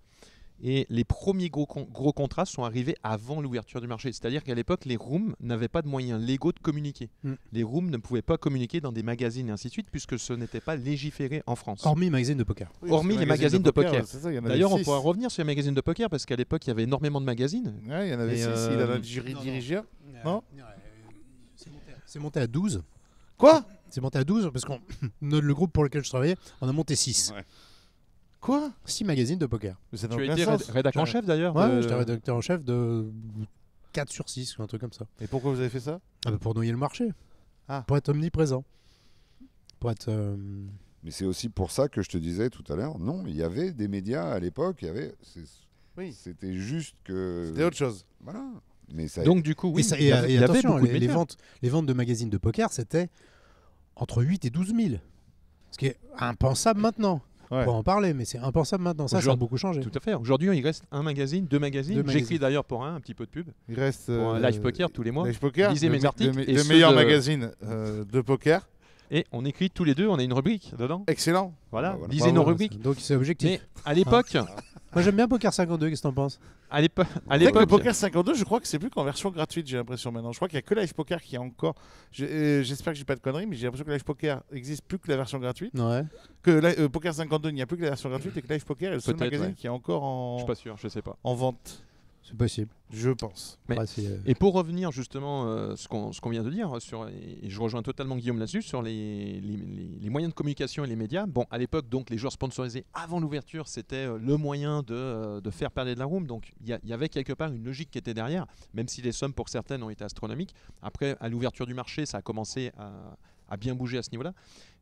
Et les premiers gros contrats sont arrivés avant l'ouverture du marché. C'est-à-dire qu'à l'époque, les rooms n'avaient pas de moyens légaux de communiquer. Les rooms ne pouvaient pas communiquer dans des magazines et ainsi de suite, puisque ce n'était pas légiféré en France. Hormis les magazines de poker. Oui, Hormis c'est les magazines de poker. c'est ça, il y en avait D'ailleurs, on 6. pourra revenir sur les magazines de poker, parce qu'à l'époque, il y avait énormément de magazines. Ouais, il y en avait Et 6. Il en a dirigé. Non C'est monté à 12. Quoi C'est monté à 12 parce que le groupe pour lequel je travaillais, on a monté 6. Ouais. Quoi 6 magazines de poker. Mais ça n'a Tu as aucun été sens. rédacteur en chef d'ailleurs. Ouais, j'étais rédacteur en chef de 4 sur 6 ou un truc comme ça. Et pourquoi vous avez fait ça Pour noyer le marché. Ah. Pour être omniprésent. Pour être. Mais c'est aussi pour ça que je te disais tout à l'heure, non, il y avait des médias à l'époque, Oui. c'était juste que... C'était autre chose. Voilà. Mais ça, Donc du coup, oui, et attention, beaucoup de les médias. ventes de magazines de poker, c'était entre 8 et 12 000. Ce qui est impensable maintenant. Ouais. On pourra en parler, mais c'est impensable maintenant. Ça a Aujourd'hui- beaucoup changé. Tout à fait. Aujourd'hui, il reste un magazine, deux magazines. Deux J'écris magazines. d'ailleurs pour un petit peu de pub. Il reste. Pour un live poker tous les mois. Live Poker. Lisez mes articles et Le ceux meilleur de- magazine de poker. Et on écrit tous les deux, on a une rubrique dedans. Excellent. Voilà, Voilà. lisez nos Voilà, rubriques. Donc c'est objectif. Mais à l'époque, Moi j'aime bien Poker 52, qu'est-ce que t'en penses? à l'époque, Avec le Poker 52, je crois que c'est plus qu'en version gratuite, j'ai l'impression maintenant. Je crois qu'il n'y a que Live Poker qui a encore. J'espère que j'ai pas de conneries, mais j'ai l'impression que Live Poker existe plus que la version gratuite. Ouais. Que Poker 52, il n'y a plus que la version gratuite et que Live Poker est le seul Peut-être, magazine ouais. qui est encore je suis pas sûr, je sais pas. en vente. C'est possible. Je pense. Mais- Ouais, c'est, Et pour revenir justement ce qu'on vient de dire, et je rejoins totalement Guillaume là-dessus, sur les moyens de communication et les médias. Bon, à l'époque, donc, les joueurs sponsorisés avant l'ouverture, c'était le moyen de faire parler de la room. Donc, il y avait quelque part une logique qui était derrière, même si les sommes pour certaines ont été astronomiques. Après, à l'ouverture du marché, ça a commencé à bien bouger à ce niveau-là.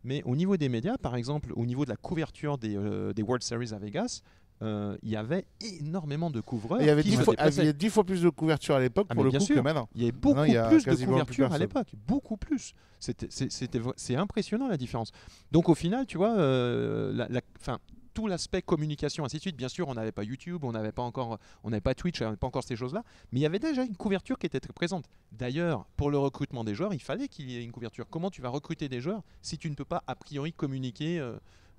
Mais au niveau des médias, par exemple, au niveau de la couverture des World Series à Vegas, il y avait énormément de couvreurs. Il y avait qui 10 se fois, déplaçaient. 10 fois plus de couverture à l'époque Ah, pour mais le bien coup sûr. que maintenant. Il y avait beaucoup il y a plus de quasiment plus couverture à personne. l'époque, beaucoup plus. C'est impressionnant la différence. Donc au final, tu vois, tout l'aspect communication, ainsi de suite. Bien sûr, on n'avait pas YouTube, on n'avait pas Twitch, on n'avait pas encore ces choses-là, mais il y avait déjà une couverture qui était très présente. D'ailleurs, pour le recrutement des joueurs, il fallait qu'il y ait une couverture. Comment tu vas recruter des joueurs si tu ne peux pas a priori communiquer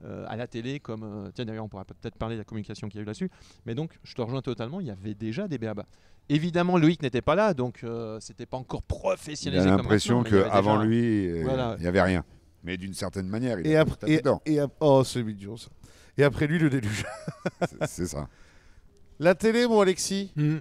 à la télé comme... tiens, d'ailleurs, on pourra peut-être parler de la communication qu'il y a eu là-dessus. Mais donc, je te rejoins totalement, il y avait déjà des BABA. Évidemment, Loïc n'était pas là, donc c'était pas encore il professionnalisé a comme l'impression maintenant, mais il y avait qu'avant déjà- lui, Voilà. il n'y avait rien. Mais d'une certaine manière, il Et a après, tout à fait tort. oh, c'est mignon ça. Et après lui, le déluge. C'est ça. La télé, mon Alexis. Hmm.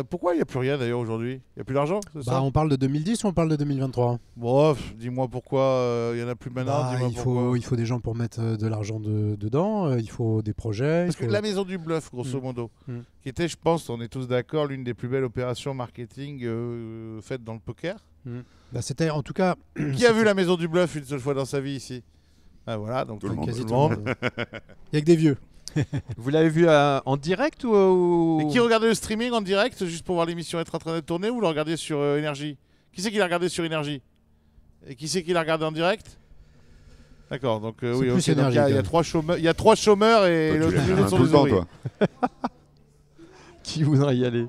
Pourquoi il n'y a plus rien d'ailleurs aujourd'hui Il n'y a plus d'argent, c'est ça on parle de 2010 ou on parle de 2023? Bon, dis-moi pourquoi il n'y en a plus maintenant. Bah, dis-moi il pourquoi. faut des gens pour mettre de l'argent dedans, il faut des projets. Parce il que faut- la maison du bluff, grosso Mm. modo, Mm. qui était, je pense, on est tous d'accord, l'une des plus belles opérations marketing faites dans le poker. Bah, c'était en tout cas. Qui a vu la maison du bluff une seule fois dans sa vie ici? Ah, voilà, donc Tout le monde. Quasi tout tout le le monde. monde. Il y a que des vieux. Vous l'avez vu en direct ou... Et qui regardait le streaming en direct juste pour voir l'émission être en train de tourner ou le regarder sur Énergie? Qui c'est qui l'a regardé sur Énergie? Et qui c'est qui l'a regardé en direct? D'accord, donc C'est oui, plus ok, donc Énergie, il y a quand même. 3 chômeurs, il y a 3 chômeurs et Toi, le tu l'as les fait autres sont tout le des temps, ouvriers. toi. Qui voudrait y aller?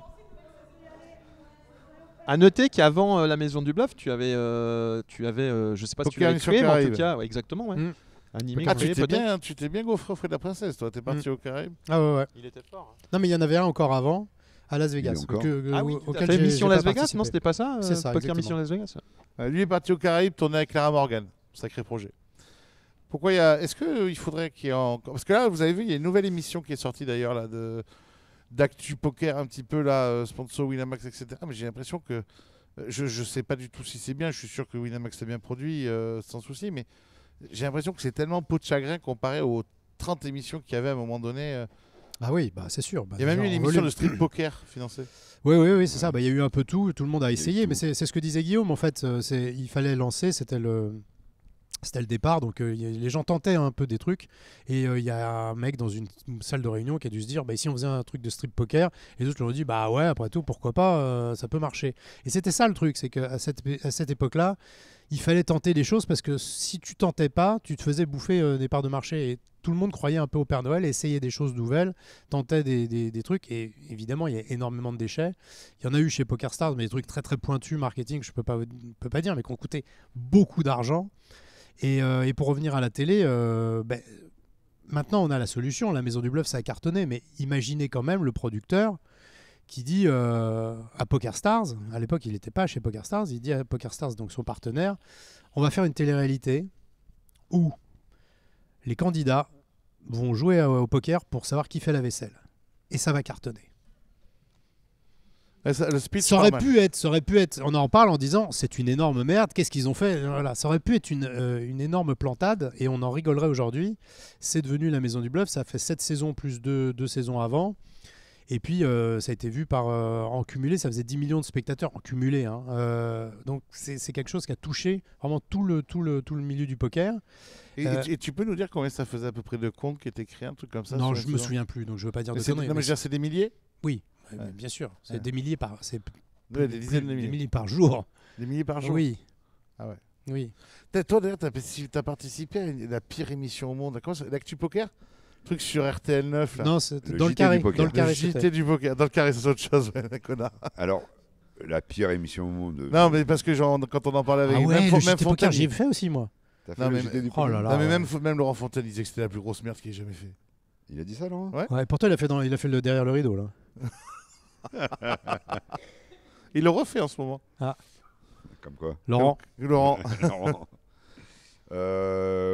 À noter qu'avant la maison du bluff, tu avais, je sais pas si tu Poker l'avais Mission créé, mais en Caraïbes. tout cas, ouais, exactement, ouais. Mm. Animé, Ah, créé, peut-être. tu t'es bien gaufré au frais de la princesse, toi. T'es parti au Caraïbes. Ah ouais. Il était fort. Non, mais il y en avait un encore avant, à Las Vegas. encore Ah oui, tout à auquel fait. j'ai- Mission j'ai Las pas Vegas, non, participé. c'était pas ça C'est ça, Poker exactement. Mission Las Vegas. Lui est parti au Caraïbes, tourné avec Clara Morgan. Sacré projet. Pourquoi il y a... Est-ce qu'il faudrait qu'il y ait encore... Parce que là, vous avez vu, il y a une nouvelle émission qui est sortie d'ailleurs là d'Actu Poker un petit peu là, sponsor Winamax, etc. Mais j'ai l'impression que je sais pas du tout si c'est bien. Je suis sûr que Winamax l'a bien produit sans souci, mais j'ai l'impression que c'est tellement peau de chagrin comparé aux 30 émissions qu'il y avait à un moment donné. Ah oui, bah c'est sûr. Bah, Il y a même déjà, eu une en émission volume. de street poker financée. Oui, c'est ça. Bah, il y a eu un peu tout le monde a eu essayé, tout. mais c'est ce que disait Guillaume. En fait, il fallait lancer, c'était le départ. Donc les gens tentaient un peu des trucs. Et il y a un mec dans une salle de réunion qui a dû se dire, bah, si on faisait un truc de strip poker, et les autres lui ont dit, bah ouais, après tout, pourquoi pas, ça peut marcher. Et c'était ça le truc, c'est qu'à cette époque-là, il fallait tenter les choses parce que si tu tentais pas, tu te faisais bouffer des parts de marché. Et tout le monde croyait un peu au Père Noël, essayait des choses nouvelles, tentait des trucs. Et évidemment, il y a énormément de déchets. Il y en a eu chez PokerStars, mais des trucs très très pointus, marketing, je peux pas dire, mais qui ont coûté beaucoup d'argent. Et pour revenir à la télé, maintenant, on a la solution. La Maison du Bluff, ça a cartonné. Mais imaginez quand même le producteur qui dit à PokerStars, à l'époque, il n'était pas chez PokerStars, il dit à PokerStars, donc son partenaire, on va faire une télé-réalité où les candidats vont jouer au poker pour savoir qui fait la vaisselle. Et ça va cartonner. Le speech, Ça aurait pu être, on en parle en disant c'est une énorme merde, qu'est-ce qu'ils ont fait, voilà, ça aurait pu être une énorme plantade et on en rigolerait aujourd'hui. C'est devenu la Maison du Bluff, ça fait 7 saisons plus 2 saisons avant. Et puis ça a été vu en cumulé, ça faisait 10 millions de spectateurs en cumulé. Hein. Donc c'est quelque chose qui a touché vraiment tout le milieu du poker. Et tu peux nous dire combien ça faisait à peu près de comptes qui étaient créés, un truc comme ça? Non, je me souviens plus, donc je veux pas dire de conneries. Non, mais c'est des milliers? Oui, bien sûr. C'est des milliers des dizaines de milliers. Des milliers par jour. Des milliers par jour? Oui. Ah ouais. Oui. Toi, d'ailleurs, t'as participé à la pire émission au monde. Comment ça, l'Actu Poker? Truc sur RTL9 là. Non, c'était Le dans le JT carré. du poker. Dans le carré, Le JT du poker. Dans le carré, c'est autre chose, ouais, connard. Alors, la pire émission au monde. Non, mais parce que quand on en parlait avec Ah ouais, même le JT Fontaine, poker, j'y ai fait aussi moi. T'as fait Non, le mais- JT du Oh poker là là. non, mais ouais. même Laurent Fontaine disait que c'était la plus grosse merde qu'il ait jamais fait. Il a dit ça, Laurent Ouais. Ouais, pourtant il a fait le derrière le rideau là. Il le refait en ce moment. Comme quoi. Laurent. Laurent. Laurent.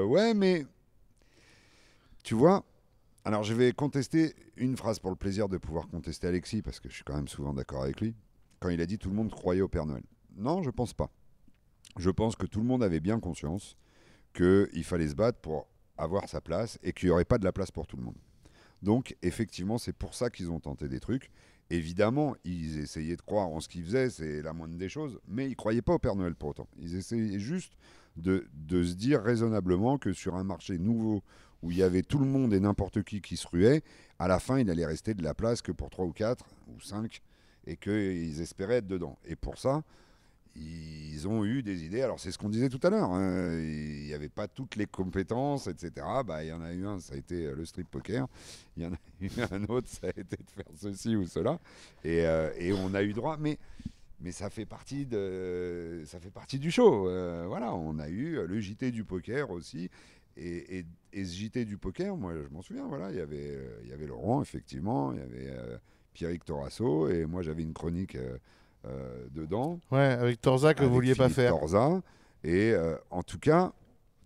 Ouais, mais tu vois, alors je vais contester une phrase pour le plaisir de pouvoir contester Alexis, parce que je suis quand même souvent d'accord avec lui, quand il a dit tout le monde croyait au Père Noël. Non, je pense pas. Je pense que tout le monde avait bien conscience qu'il fallait se battre pour avoir sa place et qu'il n'y aurait pas de la place pour tout le monde. Donc, effectivement, c'est pour ça qu'ils ont tenté des trucs. Évidemment, ils essayaient de croire en ce qu'ils faisaient, c'est la moindre des choses, mais ils ne croyaient pas au Père Noël pour autant. Ils essayaient juste de se dire raisonnablement que sur un marché nouveau où il y avait tout le monde et n'importe qui se ruait, à la fin, il allait rester de la place que pour 3 ou 4 ou 5 et qu'ils espéraient être dedans. Et pour ça, ils ont eu des idées. Alors, c'est ce qu'on disait tout à l'heure. Hein. Il n'y avait pas toutes les compétences, etc. Bah, il y en a eu un, ça a été le strip poker. Il y en a eu un autre, ça a été de faire ceci ou cela. Et on a eu droit. Mais ça fait partie du show. Voilà, on a eu le JT du poker aussi. Et ce JT du poker, moi, je m'en souviens. Voilà, il y avait Laurent, effectivement. Il y avait Pierrick Torasso. Et moi, j'avais une chronique... dedans. Ouais, avec Torza que vous vouliez pas Philippe faire. Torza. Et en tout cas,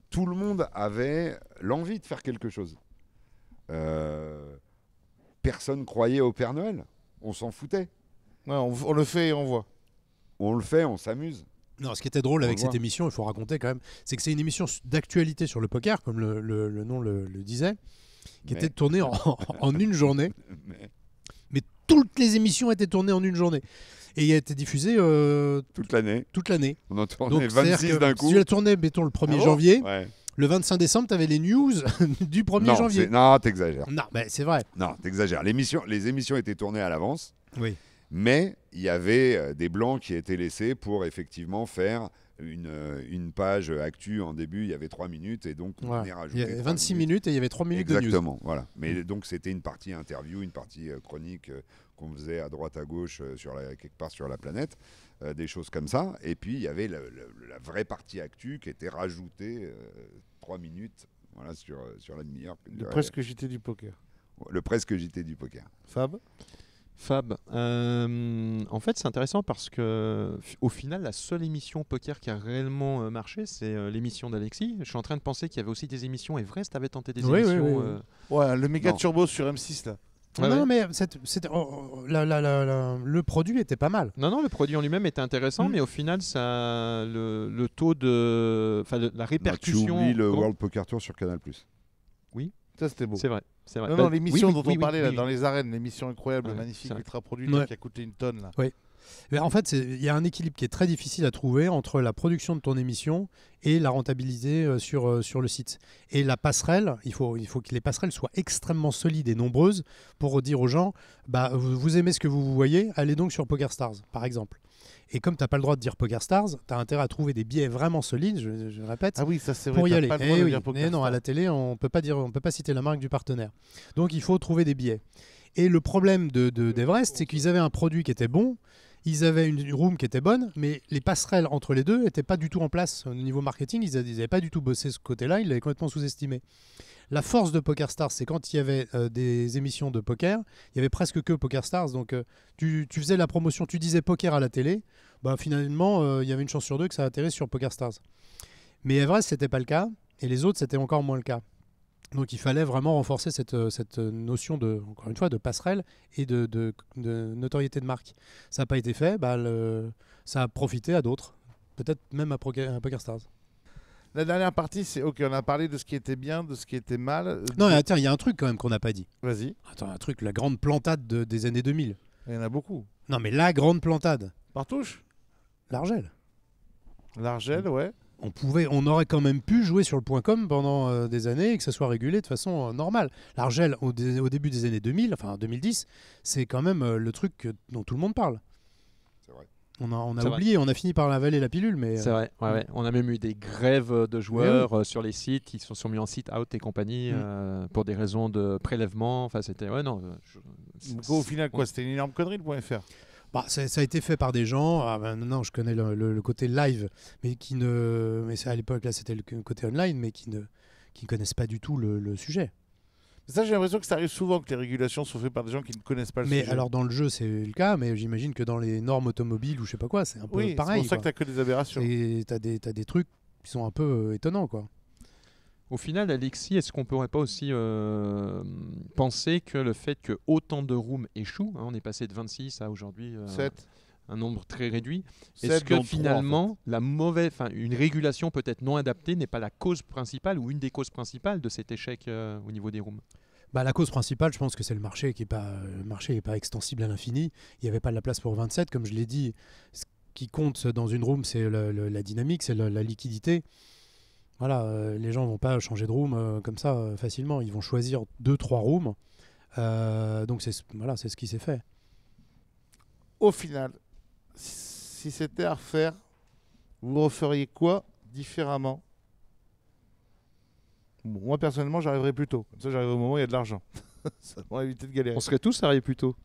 tout le monde avait l'envie de faire quelque chose. Personne croyait au Père Noël. On s'en foutait. Ouais, on le fait et on voit. On le fait, on s'amuse. Non, ce qui était drôle On avec le cette voit. émission, il faut raconter quand même, c'est que c'est une émission d'actualité sur le poker, comme le nom le disait, qui Mais- était tournée en une journée. Mais Mais toutes les émissions étaient tournées en une journée. Et il a été diffusé toute l'année, toute l'année. on en tournait c'est-à-dire 26 que d'un coup. Si tu la tournais, mettons, le 1er Ah bon janvier, Ouais. le 25 décembre, tu avais les news du 1er Non, janvier. non, t'exagères. Non, mais c'est vrai. Non, t'exagères. Les émissions étaient tournées à l'avance, Oui. mais il y avait des blancs qui étaient laissés pour effectivement faire une page actu en début. Il y avait 3 minutes et donc on Voilà. venait Il y rajouter avait 3 26 minutes et il y avait 3 minutes de news. Exactement, voilà. Mais donc c'était une partie interview, une partie chronique qu'on faisait à droite à gauche quelque part sur la planète, des choses comme ça. Et puis il y avait la vraie partie actu qui était rajoutée 3 minutes, voilà, sur la demi-heure. Le presque JT du poker. Le presque JT du poker. Fab? Fab, en fait c'est intéressant parce que au final la seule émission poker qui a réellement marché c'est l'émission d'Alexis. Je suis en train de penser qu'il y avait aussi des émissions, et Vrest avait tenté des Oui, oui, émissions. oui, oui. Ouais, le méga Non. turbo sur M6 là. Ouais, non, ouais. mais le produit était pas mal. Non, le produit en lui-même était intéressant, Mm. mais au final ça, le taux de, enfin la Non, tu répercussion. oublies le Comment World Poker Tour sur Canal+. Ça c'était beau. C'est vrai, c'est vrai. Non, Bah, non, l'émission oui, dont oui, on oui, parlait oui, là, oui. dans les arènes, l'émission incroyable, Ouais, magnifique, c'est vrai. ultra produite, Ouais. qui a coûté une tonne là. Mais en fait, il y a un équilibre qui est très difficile à trouver entre la production de ton émission et la rentabilité sur le site. Et la passerelle, il faut que les passerelles soient extrêmement solides et nombreuses pour dire aux gens, bah, vous aimez ce que vous voyez, allez donc sur PokerStars, par exemple. Et comme tu n'as pas le droit de dire PokerStars, tu as intérêt à trouver des billets vraiment solides, je répète, Ah oui, ça c'est vrai. pour y t'as aller. pas le droit de Oui. dire poker Mais non, star. à la télé, on peut pas citer la marque du partenaire. Donc il faut trouver des billets. Et le problème d'Everest, c'est qu'ils avaient un produit qui était bon ils avaient une room qui était bonne, mais les passerelles entre les deux n'étaient pas du tout en place. Au niveau marketing, ils n'avaient pas du tout bossé ce côté-là, ils l'avaient complètement sous-estimé. La force de PokerStars, c'est quand il y avait des émissions de poker, il y avait presque que PokerStars. Donc tu faisais la promotion, tu disais poker à la télé, bah, finalement, il y avait une chance sur 2 que ça atterrisse sur PokerStars. Mais Everest, ce n'était pas le cas, et les autres, c'était encore moins le cas. Donc il fallait vraiment renforcer cette notion encore une fois, de passerelle et de notoriété de marque. Ça n'a pas été fait, bah, ça a profité à d'autres, peut-être même à PokerStars. La dernière partie, c'est ok, on a parlé de ce qui était bien, de ce qui était mal. Non, attends, il y a un truc quand même qu'on n'a pas dit. Vas-y. Attends, un truc, la grande plantade des années 2000. Il y en a beaucoup. Non, mais la grande plantade. Partouche. L'Argel. L'Argel, ouais. On aurait quand même pu jouer sur le .com pendant des années et que ça soit régulé de façon normale. L'Argel, au début des années 2000, enfin 2010, c'est quand même le truc dont tout le monde parle. C'est vrai. On a oublié, on a fini par avaler la pilule. Mais c'est vrai, ouais. On a même eu des grèves de joueurs sur les sites qui se sont mis en site out et compagnie pour des raisons de prélèvement. Enfin, c'était. Ouais, non. Au final, quoi, c'était une énorme connerie, le .fr. Bah, ça a été fait par des gens. Non, je connais le côté live, mais à l'époque là, c'était le côté online, mais qui ne connaissent pas du tout le sujet. Ça, j'ai l'impression que ça arrive souvent que les régulations sont faites par des gens qui ne connaissent pas le sujet. Mais alors dans le jeu, c'est le cas, mais j'imagine que dans les normes automobiles ou je sais pas quoi, c'est un peu pareil. C'est pour ça que t'as que des aberrations. Et t'as des trucs qui sont un peu étonnants, quoi. Au final, Alexis, est-ce qu'on pourrait pas aussi penser que le fait que autant de rooms échouent, on est passé de 26 à aujourd'hui 7. Un nombre très réduit, 7 est-ce que dont finalement une régulation peut-être non adaptée n'est pas la cause principale ou une des causes principales de cet échec au niveau des rooms? Bah, la cause principale, je pense que c'est le marché qui est pas extensible à l'infini. Il n'y avait pas de la place pour 27, comme je l'ai dit. Ce qui compte dans une room, c'est la dynamique, c'est la liquidité. Voilà, les gens vont pas changer de room comme ça facilement. Ils vont choisir 2-3 rooms. Donc c'est ce qui s'est fait. Au final, si c'était à refaire, vous referiez quoi différemment? Bon, moi, personnellement, j'arriverais plus tôt. Comme ça, j'arrive au moment où il y a de l'argent. Ça va éviter de galérer. On serait tous arrivés plus tôt.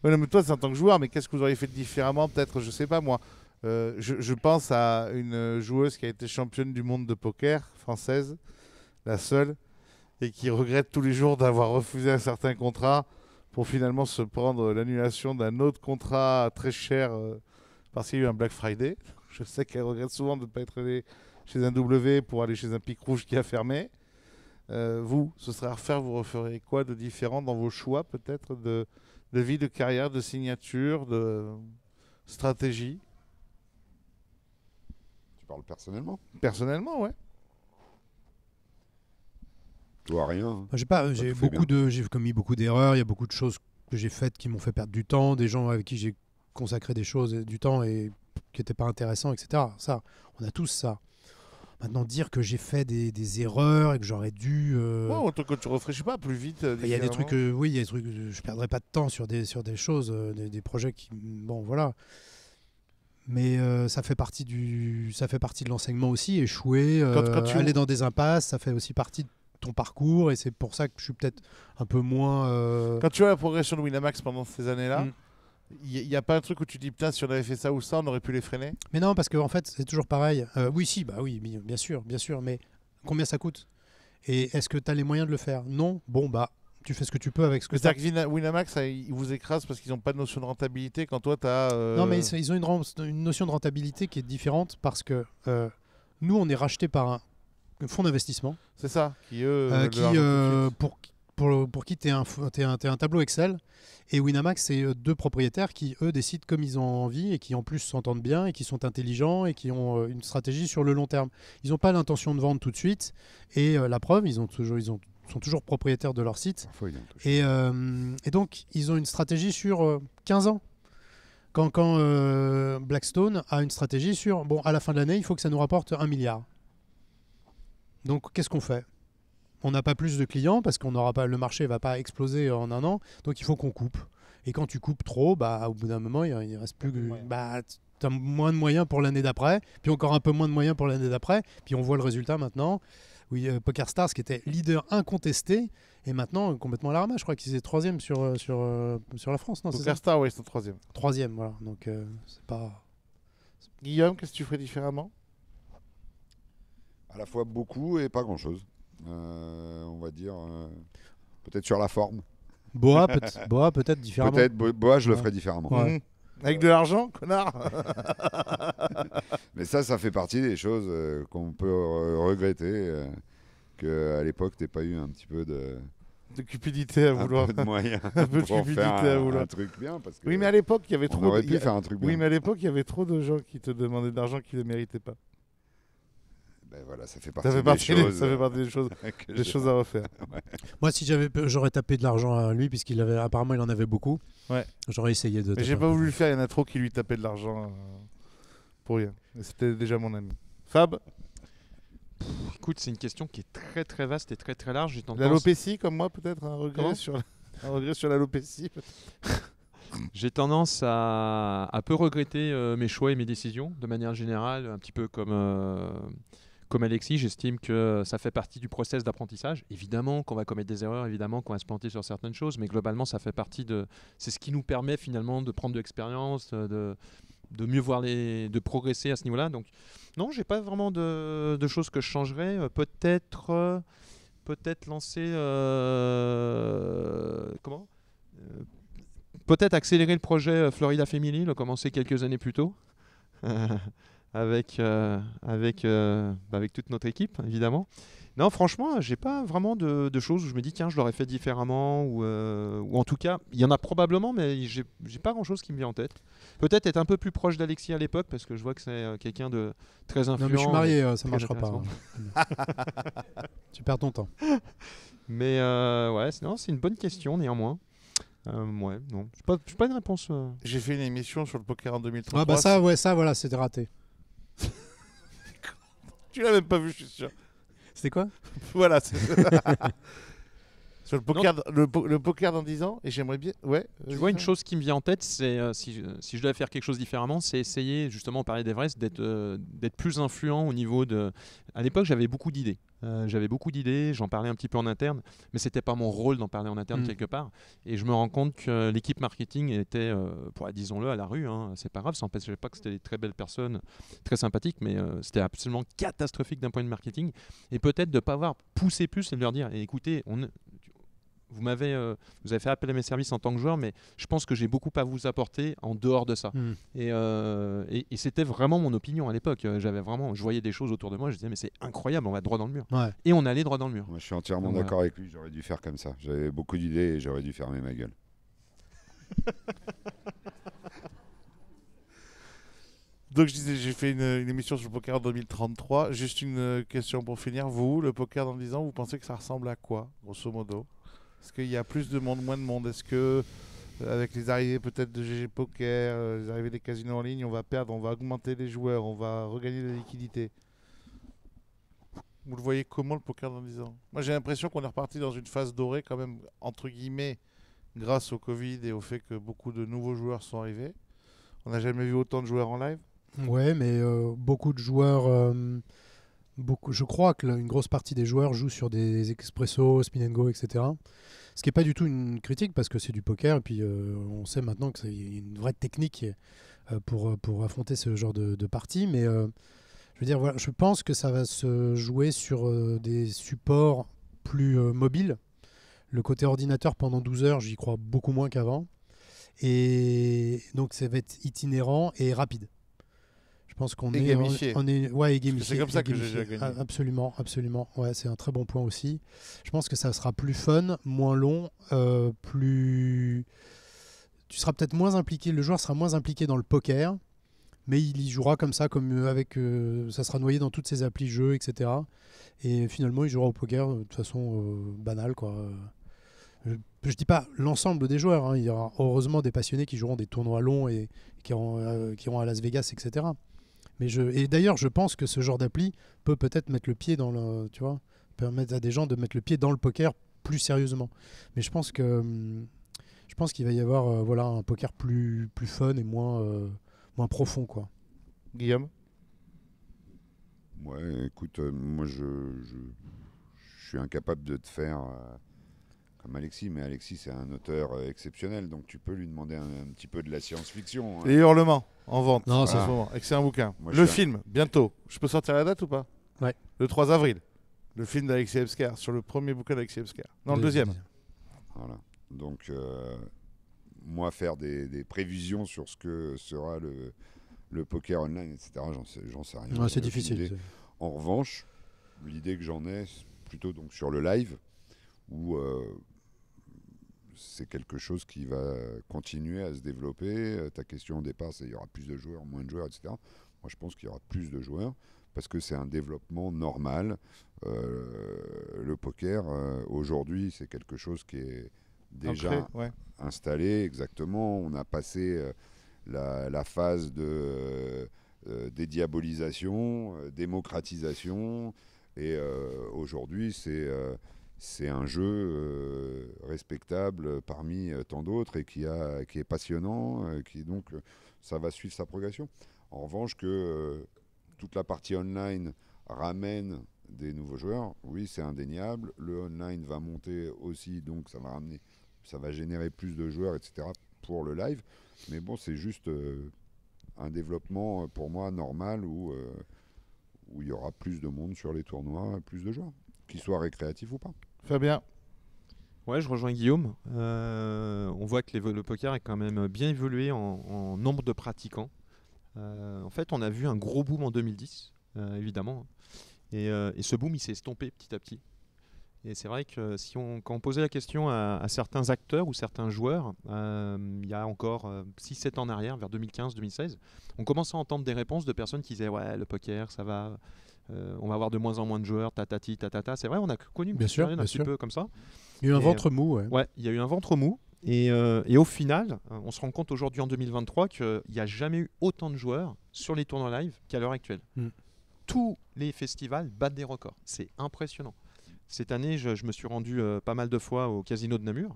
Ouais, non, mais toi, c'est en tant que joueur, mais qu'est-ce que vous auriez fait de différemment? Peut-être, je sais pas moi. Je pense à une joueuse qui a été championne du monde de poker française, la seule, et qui regrette tous les jours d'avoir refusé un certain contrat pour finalement se prendre l'annulation d'un autre contrat très cher parce qu'il y a eu un Black Friday. Je sais qu'elle regrette souvent de ne pas être allée chez un W pour aller chez un Pic Rouge qui a fermé. Vous, ce serait à refaire, vous referiez quoi de différent dans vos choix peut-être de vie, de carrière, de signature, de stratégie? Tu parles personnellement? Personnellement, ouais. Toi, rien. J'ai commis beaucoup d'erreurs. Il y a beaucoup de choses que j'ai faites qui m'ont fait perdre du temps, des gens avec qui j'ai consacré des choses, du temps et qui n'étaient pas intéressants, etc. Ça, on a tous ça. Maintenant, dire que j'ai fait des erreurs et que j'aurais dû. Ouais, que tu réfléchis pas plus vite. Il y a des trucs, il y a des trucs. Je perdrai pas de temps sur des choses, des projets qui, bon, voilà. Mais ça fait partie de l'enseignement aussi. Échouer, aller dans des impasses, ça fait aussi partie de ton parcours et c'est pour ça que je suis peut-être un peu moins. Quand tu vois la progression de Winamax pendant ces années-là. Il n'y a pas un truc où tu dis putain si on avait fait ça ou ça on aurait pu les freiner? Mais non, parce qu'en fait c'est toujours pareil. Oui, bien sûr, mais combien ça coûte? Et est-ce que tu as les moyens de le faire? Non. Bon, bah tu fais ce que tu peux avec ce que tu as. C'est-à-dire que Winamax ils vous écrasent parce qu'ils n'ont pas de notion de rentabilité quand toi tu as. Non, mais ils ont une notion de rentabilité qui est différente parce que nous on est racheté par un fonds d'investissement. C'est ça, qui pour qui t'es un tableau Excel. Et Winamax, c'est deux propriétaires qui, eux, décident comme ils ont envie et qui, en plus, s'entendent bien et qui sont intelligents et qui ont une stratégie sur le long terme. Ils n'ont pas l'intention de vendre tout de suite. Et la preuve, ils sont toujours propriétaires de leur site. Et donc, ils ont une stratégie sur 15 ans. Quand Blackstone a une stratégie sur, bon, à la fin de l'année, il faut que ça nous rapporte 1 milliard. Donc, qu'est-ce qu'on fait? On n'a pas plus de clients parce qu'on n'aura pas, le marché ne va pas exploser en un an, donc il faut qu'on coupe. Et quand tu coupes trop, bah, au bout d'un moment, il ne reste plus. Bah, tu as moins de moyens pour l'année d'après, puis encore un peu moins de moyens pour l'année d'après, puis on voit le résultat maintenant. Oui, PokerStars qui était leader incontesté et maintenant complètement à la ramasse. Je crois qu'ils étaient 3e sur la France, non? C'est ça PokerStars, oui, ils sont 3e. 3e, voilà. Donc c'est pas. Guillaume, qu'est-ce que tu ferais différemment? À la fois beaucoup et pas grand-chose. On va dire peut-être sur la forme. Boa peut-être différemment. Peut-être Boa, je le Ouais. ferais différemment. Ouais. Mhm. Avec de l'argent, connard. Mais ça fait partie des choses qu'on peut regretter. Qu'à l'époque, t'aies pas eu un petit peu de, De cupidité à un vouloir. peu de moyens Un peu de pour cupidité faire à un vouloir. truc bien. Parce que Oui, mais à l'époque, il y avait on trop aurait de... pu faire un truc bien. Oui, mais à l'époque, il y avait trop de gens qui te demandaient de l'argent qu'ils ne méritaient pas. Ben voilà, ça fait partie Ça fait des partie choses. ça fait partie des choses, que des je- choses à refaire. Moi, si j'aurais tapé de l'argent à lui puisqu'il avait apparemment il en avait beaucoup. Ouais. J'aurais essayé de. Mais taper j'ai un pas peu. voulu le faire, il y en a trop qui lui tapaient de l'argent pour rien. Et c'était déjà mon ami. Fab, Écoute, c'est une question qui est très très vaste et très très large. J'ai tendance, l'alopécie comme moi peut-être, un regret Comment sur un regret sur l'alopécie. j'ai tendance à peu regretter mes choix et mes décisions de manière générale, un petit peu comme Alexis. J'estime que ça fait partie du process d'apprentissage. Évidemment qu'on va commettre des erreurs, évidemment qu'on va se planter sur certaines choses, mais globalement ça fait partie de... C'est ce qui nous permet finalement de prendre de l'expérience, de mieux voir de progresser à ce niveau-là. Donc non, j'ai pas vraiment de choses que je changerais. Peut-être lancer comment peut-être accélérer le projet Florida Family, le commencer quelques années plus tôt avec toute notre équipe évidemment. Non, franchement, j'ai pas vraiment de choses où je me dis tiens, je l'aurais fait différemment ou en tout cas, il y en a probablement, mais j'ai pas grand-chose qui me vient en tête. Peut-être être un peu plus proche d'Alexis à l'époque parce que je vois que c'est quelqu'un de très influent. Non, mais je suis marié, ça très marchera pas. Tu perds ton temps. Mais ouais, non, c'est une bonne question néanmoins. Ouais, non, j'ai pas une réponse. J'ai fait une émission sur le poker en 2033. Ah bah ça, ouais, ça, voilà, c'était raté. Tu l'as même pas vu, je suis sûr. C'était quoi? Voilà. Sur le poker, le poker dans 10 ans, et j'aimerais bien. Ouais. Tu vois, une chose qui me vient en tête, c'est si je devais faire quelque chose différemment, c'est essayer, justement, on parlait d'Everest, d'être plus influent au niveau de... À l'époque, j'avais beaucoup d'idées. J'en parlais un petit peu en interne, mais c'était pas mon rôle d'en parler en interne quelque part. Et je me rends compte que l'équipe marketing était, disons-le, à la rue. Hein, c'est pas grave, ça n'empêchait pas que c'était des très belles personnes, très sympathiques, mais c'était absolument catastrophique d'un point de vue marketing. Et peut-être de ne pas avoir poussé plus et de leur dire écoutez, vous avez fait appel à mes services en tant que joueur, mais je pense que j'ai beaucoup à vous apporter en dehors de ça. Et c'était vraiment mon opinion à l'époque. Je voyais des choses autour de moi, je disais mais c'est incroyable, on va droit dans le mur. Ouais. Et on allait droit dans le mur. Moi, je suis entièrement Voilà. d'accord avec lui. J'aurais dû faire comme ça. J'avais beaucoup d'idées et j'aurais dû fermer ma gueule. Donc je disais, j'ai fait une émission sur le poker en 2033. Juste une question pour finir. Vous, le poker dans 10 ans, vous pensez que ça ressemble à quoi, grosso modo? Est-ce qu'il y a plus de monde, moins de monde? Est-ce que, avec les arrivées peut-être de GG Poker, les arrivées des casinos en ligne, on va perdre, on va augmenter les joueurs, on va regagner de la liquidité? Vous le voyez comment, le poker dans 10 ans? Moi, j'ai l'impression qu'on est reparti dans une phase dorée, quand même, entre guillemets, grâce au Covid et au fait que beaucoup de nouveaux joueurs sont arrivés. On n'a jamais vu autant de joueurs en live. Ouais, mais beaucoup de joueurs, je crois que une grosse partie des joueurs jouent sur des expressos, spin and go, etc. Ce qui n'est pas du tout une critique parce que c'est du poker et puis on sait maintenant que c'est une vraie technique pour affronter ce genre de partie. Mais je veux dire, voilà, je pense que ça va se jouer sur des supports plus mobiles. Le côté ordinateur pendant 12 heures, j'y crois beaucoup moins qu'avant. Et donc ça va être itinérant et rapide. Je pense qu'on Et gamifié. Ouais, et gamifié. C'est comme ça et que gamifié. j'ai gagné. Absolument, absolument. Ouais, c'est un très bon point aussi. Je pense que ça sera plus fun, moins long, plus. Tu seras peut-être moins impliqué. Le joueur sera moins impliqué dans le poker, mais il y jouera comme ça, comme ça sera noyé dans toutes ses applis jeux, etc. Et finalement, il jouera au poker de façon banale, quoi. Je dis pas l'ensemble des joueurs. Hein. Il y aura heureusement des passionnés qui joueront des tournois longs et qui iront à Las Vegas, etc. Et d'ailleurs, je pense que ce genre d'appli peut peut-être mettre le pied dans le, tu vois, permettre à des gens de mettre le pied dans le poker plus sérieusement. Mais je pense qu'il va y avoir voilà, un poker plus fun et moins profond, quoi. Guillaume? Ouais, écoute, moi je suis incapable de te faire comme Alexis, mais Alexis c'est un auteur exceptionnel, donc tu peux lui demander un petit peu de la science-fiction. Hein. Les Hurlements, en vente. Non, en c'est- ce moment. Excellent bouquin. Moi, Le je suis film, bientôt. Je peux sortir la date ou pas? Ouais. Le 3 avril. Le film d'Alexis Ebsker, sur le premier bouquin d'Alexis Ebsker. Non, le deuxième. Voilà. Donc, moi, faire des prévisions sur ce que sera le poker online, etc., j'en sais rien. Ouais, c'est Aucune difficile. idée. En revanche, l'idée que j'en ai, c'est plutôt donc sur le live, où c'est quelque chose qui va continuer à se développer. Ta question au départ, c'est il y aura plus de joueurs, moins de joueurs, etc. Moi, je pense qu'il y aura plus de joueurs, parce que c'est un développement normal. Le poker, aujourd'hui, c'est quelque chose qui est déjà Après, ouais. installé, exactement. On a passé la phase de dédiabolisation, démocratisation, et aujourd'hui c'est un jeu respectable parmi tant d'autres et qui est passionnant, donc ça va suivre sa progression. En revanche, que toute la partie online ramène des nouveaux joueurs, oui, c'est indéniable. Le online va monter aussi, donc ça va générer plus de joueurs, etc. pour le live. Mais bon, c'est juste un développement pour moi normal où il y aura plus de monde sur les tournois, plus de joueurs, qu'ils soient récréatifs ou pas. Fabien. Ouais, je rejoins Guillaume. On voit que le poker est quand même bien évolué en nombre de pratiquants. En fait, on a vu un gros boom en 2010, évidemment. Et ce boom, il s'est estompé petit à petit. Et c'est vrai que quand on posait la question à certains acteurs ou certains joueurs, il y a encore 6-7 ans en arrière, vers 2015-2016, on commençait à entendre des réponses de personnes qui disaient « Ouais, le poker, ça va, on va avoir de moins en moins de joueurs, tatati, tatata ». C'est vrai, on a connu une Bien petite sûr, période un bien petit sûr. peu comme ça. Il y a eu un Et, ventre mou, ouais. Ouais, il y a eu un ventre mou. Et au final, on se rend compte aujourd'hui en 2023 qu'il n'y a jamais eu autant de joueurs sur les tournois live qu'à l'heure actuelle. Tous les festivals battent des records. C'est impressionnant. Cette année, je me suis rendu pas mal de fois au casino de Namur.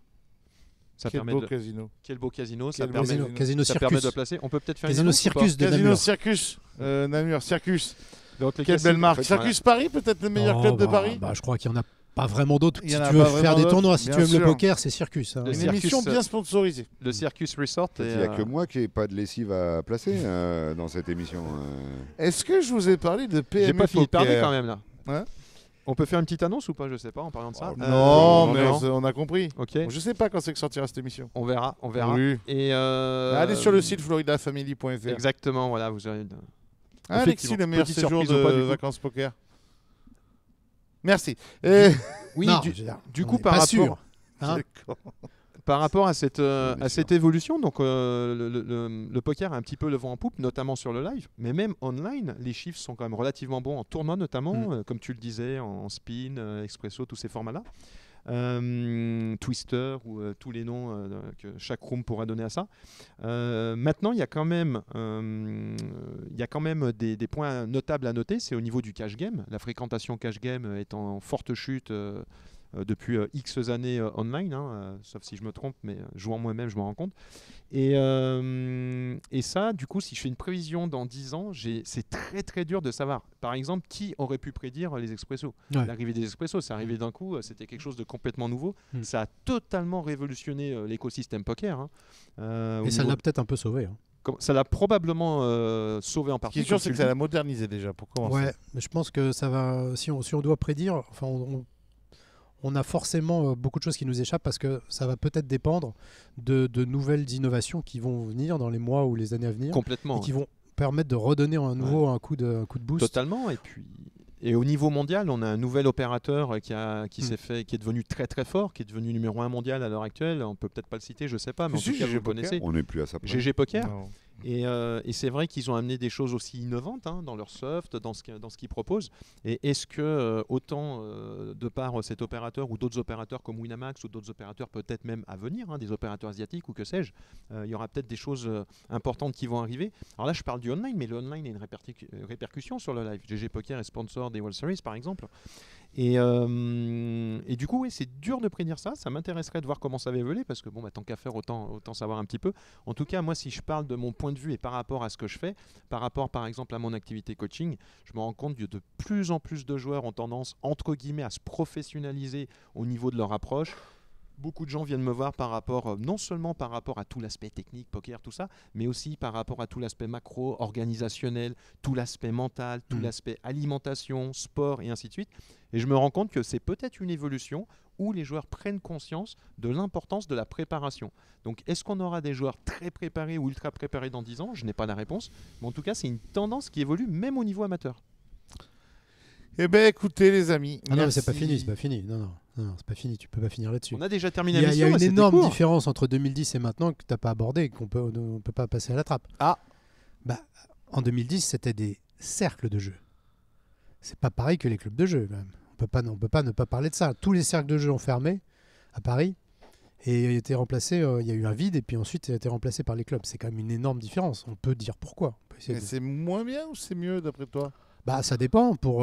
Ça Quel permet beau de- casino. Quel beau casino. Quel Ça permet, casino. Casino ça permet Circus. de placer. On peut peut-être faire Casino une annonce ou pas Circus de Casino Namur. Circus, Namur, Circus. Donc, les Quelle casinos- belle marque. en fait, Circus Paris, peut-être le meilleur Oh, club de bah, Paris. bah, je crois qu'il n'y en a pas vraiment d'autres. Il y Si en a tu veux pas faire vraiment des d'autres, tournois, si bien tu aimes sûr. le poker, c'est Circus. hein. Le Une Circus, émission bien sponsorisée. Le Circus Resort. Il n'y a que moi qui n'ai pas de lessive à placer dans cette émission. Est-ce que je vous ai parlé de PMU J'ai pas fini de parler Poker quand même là. Hein On peut faire une petite annonce ou pas? Je sais pas en parlant de ça. Non, mais non. on a compris. Ok. Je sais pas quand c'est que sortira cette émission. On verra. Oui. Et Allez sur le site floridafamily.fr. Exactement. Voilà, vous avez. Hein, Alexis, Effectivement. le meilleur Petite séjour surprise ou pas, de du coup. vacances poker. Merci. Et... Oui. Non, du, je veux dire, du on coup, est par pas rapport. sûr. Hein. Par rapport à cette, Bien sûr. évolution, donc le poker a un petit peu le vent en poupe, notamment sur le live, mais même online, les chiffres sont quand même relativement bons en tournoi notamment, comme tu le disais, en spin, expresso, tous ces formats-là. Twister ou tous les noms que chaque room pourra donner à ça. Maintenant, il y a quand même, des points notables à noter. C'est au niveau du cash game. La fréquentation cash game est en forte chute depuis X années online, sauf si je me trompe, mais jouant moi-même, je m'en rends compte. Et ça, du coup, si je fais une prévision dans 10 ans, c'est très très dur de savoir. Par exemple, qui aurait pu prédire les expressos? Ouais. L'arrivée des expressos, c'est arrivé d'un coup, c'était quelque chose de complètement nouveau. Mm. Ça a totalement révolutionné l'écosystème poker. Au Et ça niveau- l'a peut-être un peu sauvé. hein. ça l'a probablement sauvé en Ce partie. qui est sûr, comme c'est tu que le ça dis. l'a modernisé déjà. Pour commencer. Ouais, mais je pense que ça va. Si on doit prédire, enfin, on a forcément beaucoup de choses qui nous échappent parce que ça va peut-être dépendre de nouvelles innovations qui vont venir dans les mois ou les années à venir Complètement. et qui vont permettre de redonner à nouveau un coup de boost. Totalement. Et au niveau mondial, on a un nouvel opérateur qui est devenu très très fort, qui est devenu numéro 1 mondial à l'heure actuelle. On peut peut-être pas le citer, je sais pas, mais en Si, tout cas, GG vous le Poker. connaissez. On n'est plus à sa place. GG Poker. Non. Et c'est vrai qu'ils ont amené des choses aussi innovantes dans leur soft, dans ce qu'ils proposent. Et est-ce que autant de par cet opérateur ou d'autres opérateurs comme Winamax ou d'autres opérateurs peut-être même à venir, des opérateurs asiatiques ou que sais-je, il y aura peut-être des choses importantes qui vont arriver. Alors là, je parle du online, mais le online a une répercussion sur le live. GG Poker est sponsor des World Series, par exemple. Et du coup, oui, c'est dur de prédire ça. Ça m'intéresserait de voir comment ça va évoluer parce que bon, tant qu'à faire, autant savoir un petit peu. En tout cas, moi, si je parle de mon point de vue et par rapport à ce que je fais, par rapport par exemple à mon activité coaching, je me rends compte que de plus en plus de joueurs ont tendance, entre guillemets, à se professionnaliser au niveau de leur approche. Beaucoup de gens viennent me voir par rapport, non seulement par rapport à tout l'aspect technique, poker, tout ça, mais aussi par rapport à tout l'aspect macro, organisationnel, tout l'aspect mental, tout l'aspect alimentation, sport et ainsi de suite. Et je me rends compte que c'est peut-être une évolution où les joueurs prennent conscience de l'importance de la préparation. Donc, est-ce qu'on aura des joueurs très préparés ou ultra préparés dans 10 ans ? Je n'ai pas la réponse. Mais en tout cas, c'est une tendance qui évolue même au niveau amateur. Eh bien, écoutez, les amis. Ah non, mais merci. c'est pas fini, c'est pas fini. Non, c'est pas fini. Tu peux pas finir là-dessus. On a déjà terminé Il la y mission. a et une c'était énorme court. différence entre 2010 et maintenant que tu n'as pas abordé, on peut pas passer à la trappe. Ah. Bah, en 2010, c'était des cercles de jeu. C'est pas pareil que les clubs de jeu, quand même. On peut pas ne pas parler de ça. Tous les cercles de jeu ont fermé à Paris et il a été remplacé. Il y a eu un vide et puis ensuite il a été remplacé par les clubs. C'est quand même une énorme différence. On peut dire pourquoi. On peut essayer Mais de- c'est moins bien ou c'est mieux d'après toi? Bah, ça dépend. Pour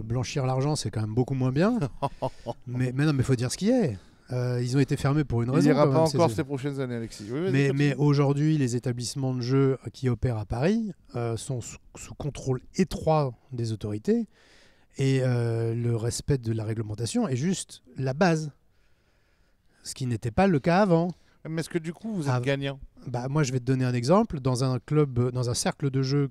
blanchir l'argent, c'est quand même beaucoup moins bien. mais non, mais faut dire ce qui est. Ils ont été fermés pour une Il raison. n'ira quand pas même, encore ces- ces prochaines années, Alexis. Oui, vas-y, Mais continue. aujourd'hui, les établissements de jeu qui opèrent à Paris sont sous contrôle étroit des autorités et le respect de la réglementation est juste la base. Ce qui n'était pas le cas avant. Mais est-ce que du coup, vous êtes Ah, gagnant? Bah, moi, je vais te donner un exemple. Dans un club, dans un cercle de jeu,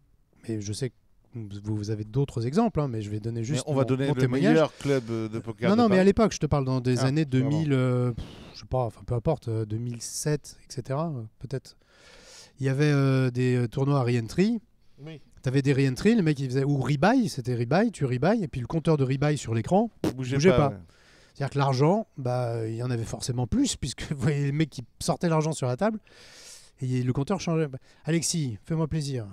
et je sais que vous avez d'autres exemples, hein, mais je vais donner Mais juste on va mon donner le témoignage. meilleur club de poker. Non, de non, mais à Paris. l'époque, je te parle dans des Ah, années pardon. 2000, je sais pas, enfin peu importe, 2007, etc. Peut-être. Il y avait des tournois à re-entry. Oui. Tu avais des re-entry, le mec il faisait ou rebuy, c'était rebuy, tu rebuy, et puis le compteur de rebuy sur l'écran. Bougez Bougez pas. pas. Ouais. C'est-à-dire que l'argent, bah, il y en avait forcément plus, puisque vous voyez les mecs qui sortaient l'argent sur la table, et le compteur changeait. Alexis, fais-moi plaisir.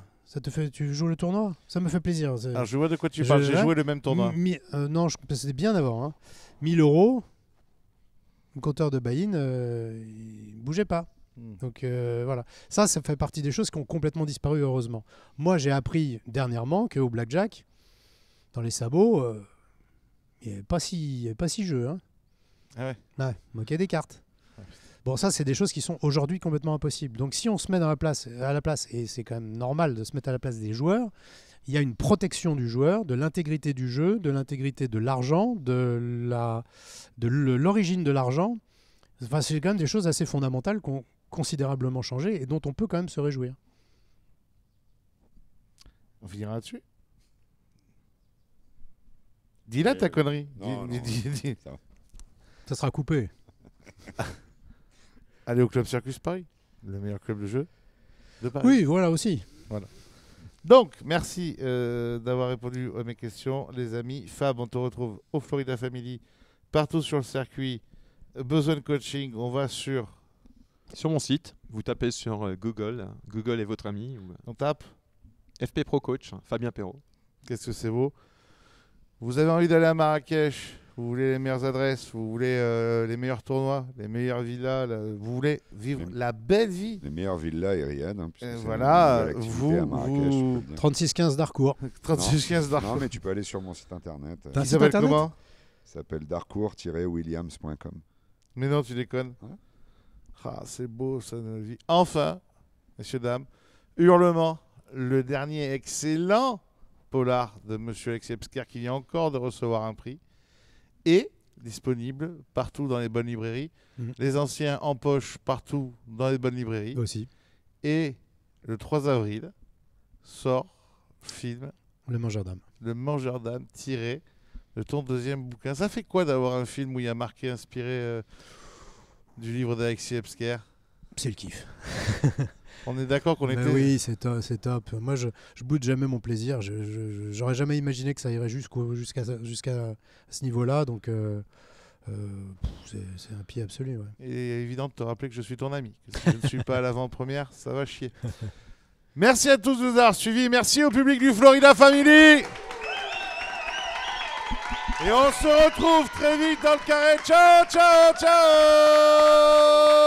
Tu joues le tournoi? Ça me fait plaisir. Alors, je vois de quoi tu Je- parles. J'ai là, joué le même tournoi. Non, c'était bien avant. Hein. 1000 €, le compteur de buy-in, il bougeait pas. Hmm. Donc voilà. Ça fait partie des choses qui ont complètement disparu, heureusement. Moi, j'ai appris dernièrement qu'au blackjack, dans les sabots, il n'y avait pas si jeu. Hein. Ah ouais. Ouais, moquer des cartes. Bon, ça, c'est des choses qui sont aujourd'hui complètement impossibles. Donc, si on se met à la place, et c'est quand même normal de se mettre à la place des joueurs, il y a une protection du joueur, de l'intégrité du jeu, de l'intégrité de l'argent, de l'origine de l'argent. Enfin, c'est quand même des choses assez fondamentales qui ont considérablement changé et dont on peut quand même se réjouir. On finira là-dessus. Dis-la ta connerie. Non, Dis. Ça va. Ça sera coupé. Allez au Club Circus Paris, le meilleur club de jeu de Paris. Oui, voilà aussi. Donc, merci d'avoir répondu à mes questions, les amis. Fab, on te retrouve au Florida Family, partout sur le circuit. Besoin de coaching, on va sur... Sur mon site, vous tapez sur Google. Google est votre ami. Ou On tape. FP Pro Coach, Fabien Perrault. Qu'est-ce que c'est beau. Vous avez envie d'aller à Marrakech, vous voulez les meilleures adresses, vous voulez les meilleurs tournois, les meilleures villas, vous voulez vivre la belle vie. Les meilleures villas aériennes. Hein, puisque c'est voilà, une nouvelle activité vous- à Marrakech, je peux te dire. 3615 d'Harcourt. 36-15 Non, d'arc. mais tu peux aller sur mon site internet. T'as un Il site s'appelle internet comment? Ça s'appelle darcourt-williams.com. Mais non, tu déconnes. Ouais. Ah, c'est beau, ça, notre vie. Enfin, messieurs, dames, Hurlement, le dernier excellent polar de Monsieur Alexis Ebsker qui vient encore de recevoir un prix, est disponible partout dans les bonnes librairies. Mhm. Les anciens en poche partout dans les bonnes librairies. Aussi. Et le 3 avril sort film Le mangeur d'âme. Le Mangeur d'âme tiré de ton deuxième bouquin. Ça fait quoi d'avoir un film où il y a marqué inspiré du livre d'Alexis Ebsker? C'est le kiff. On est d'accord qu'on Mais était... oui, c'est top. Moi, je boude jamais mon plaisir. J'aurais jamais imaginé que ça irait jusqu'à ce niveau-là. Donc, c'est un pied absolu. Ouais. Il est évident de te rappeler que je suis ton ami. Que si je ne suis pas à l'avant-première, ça va chier. Merci à tous de nous avoir suivis. Merci au public du Florida Family. Et on se retrouve très vite dans le carré. Ciao, ciao, ciao.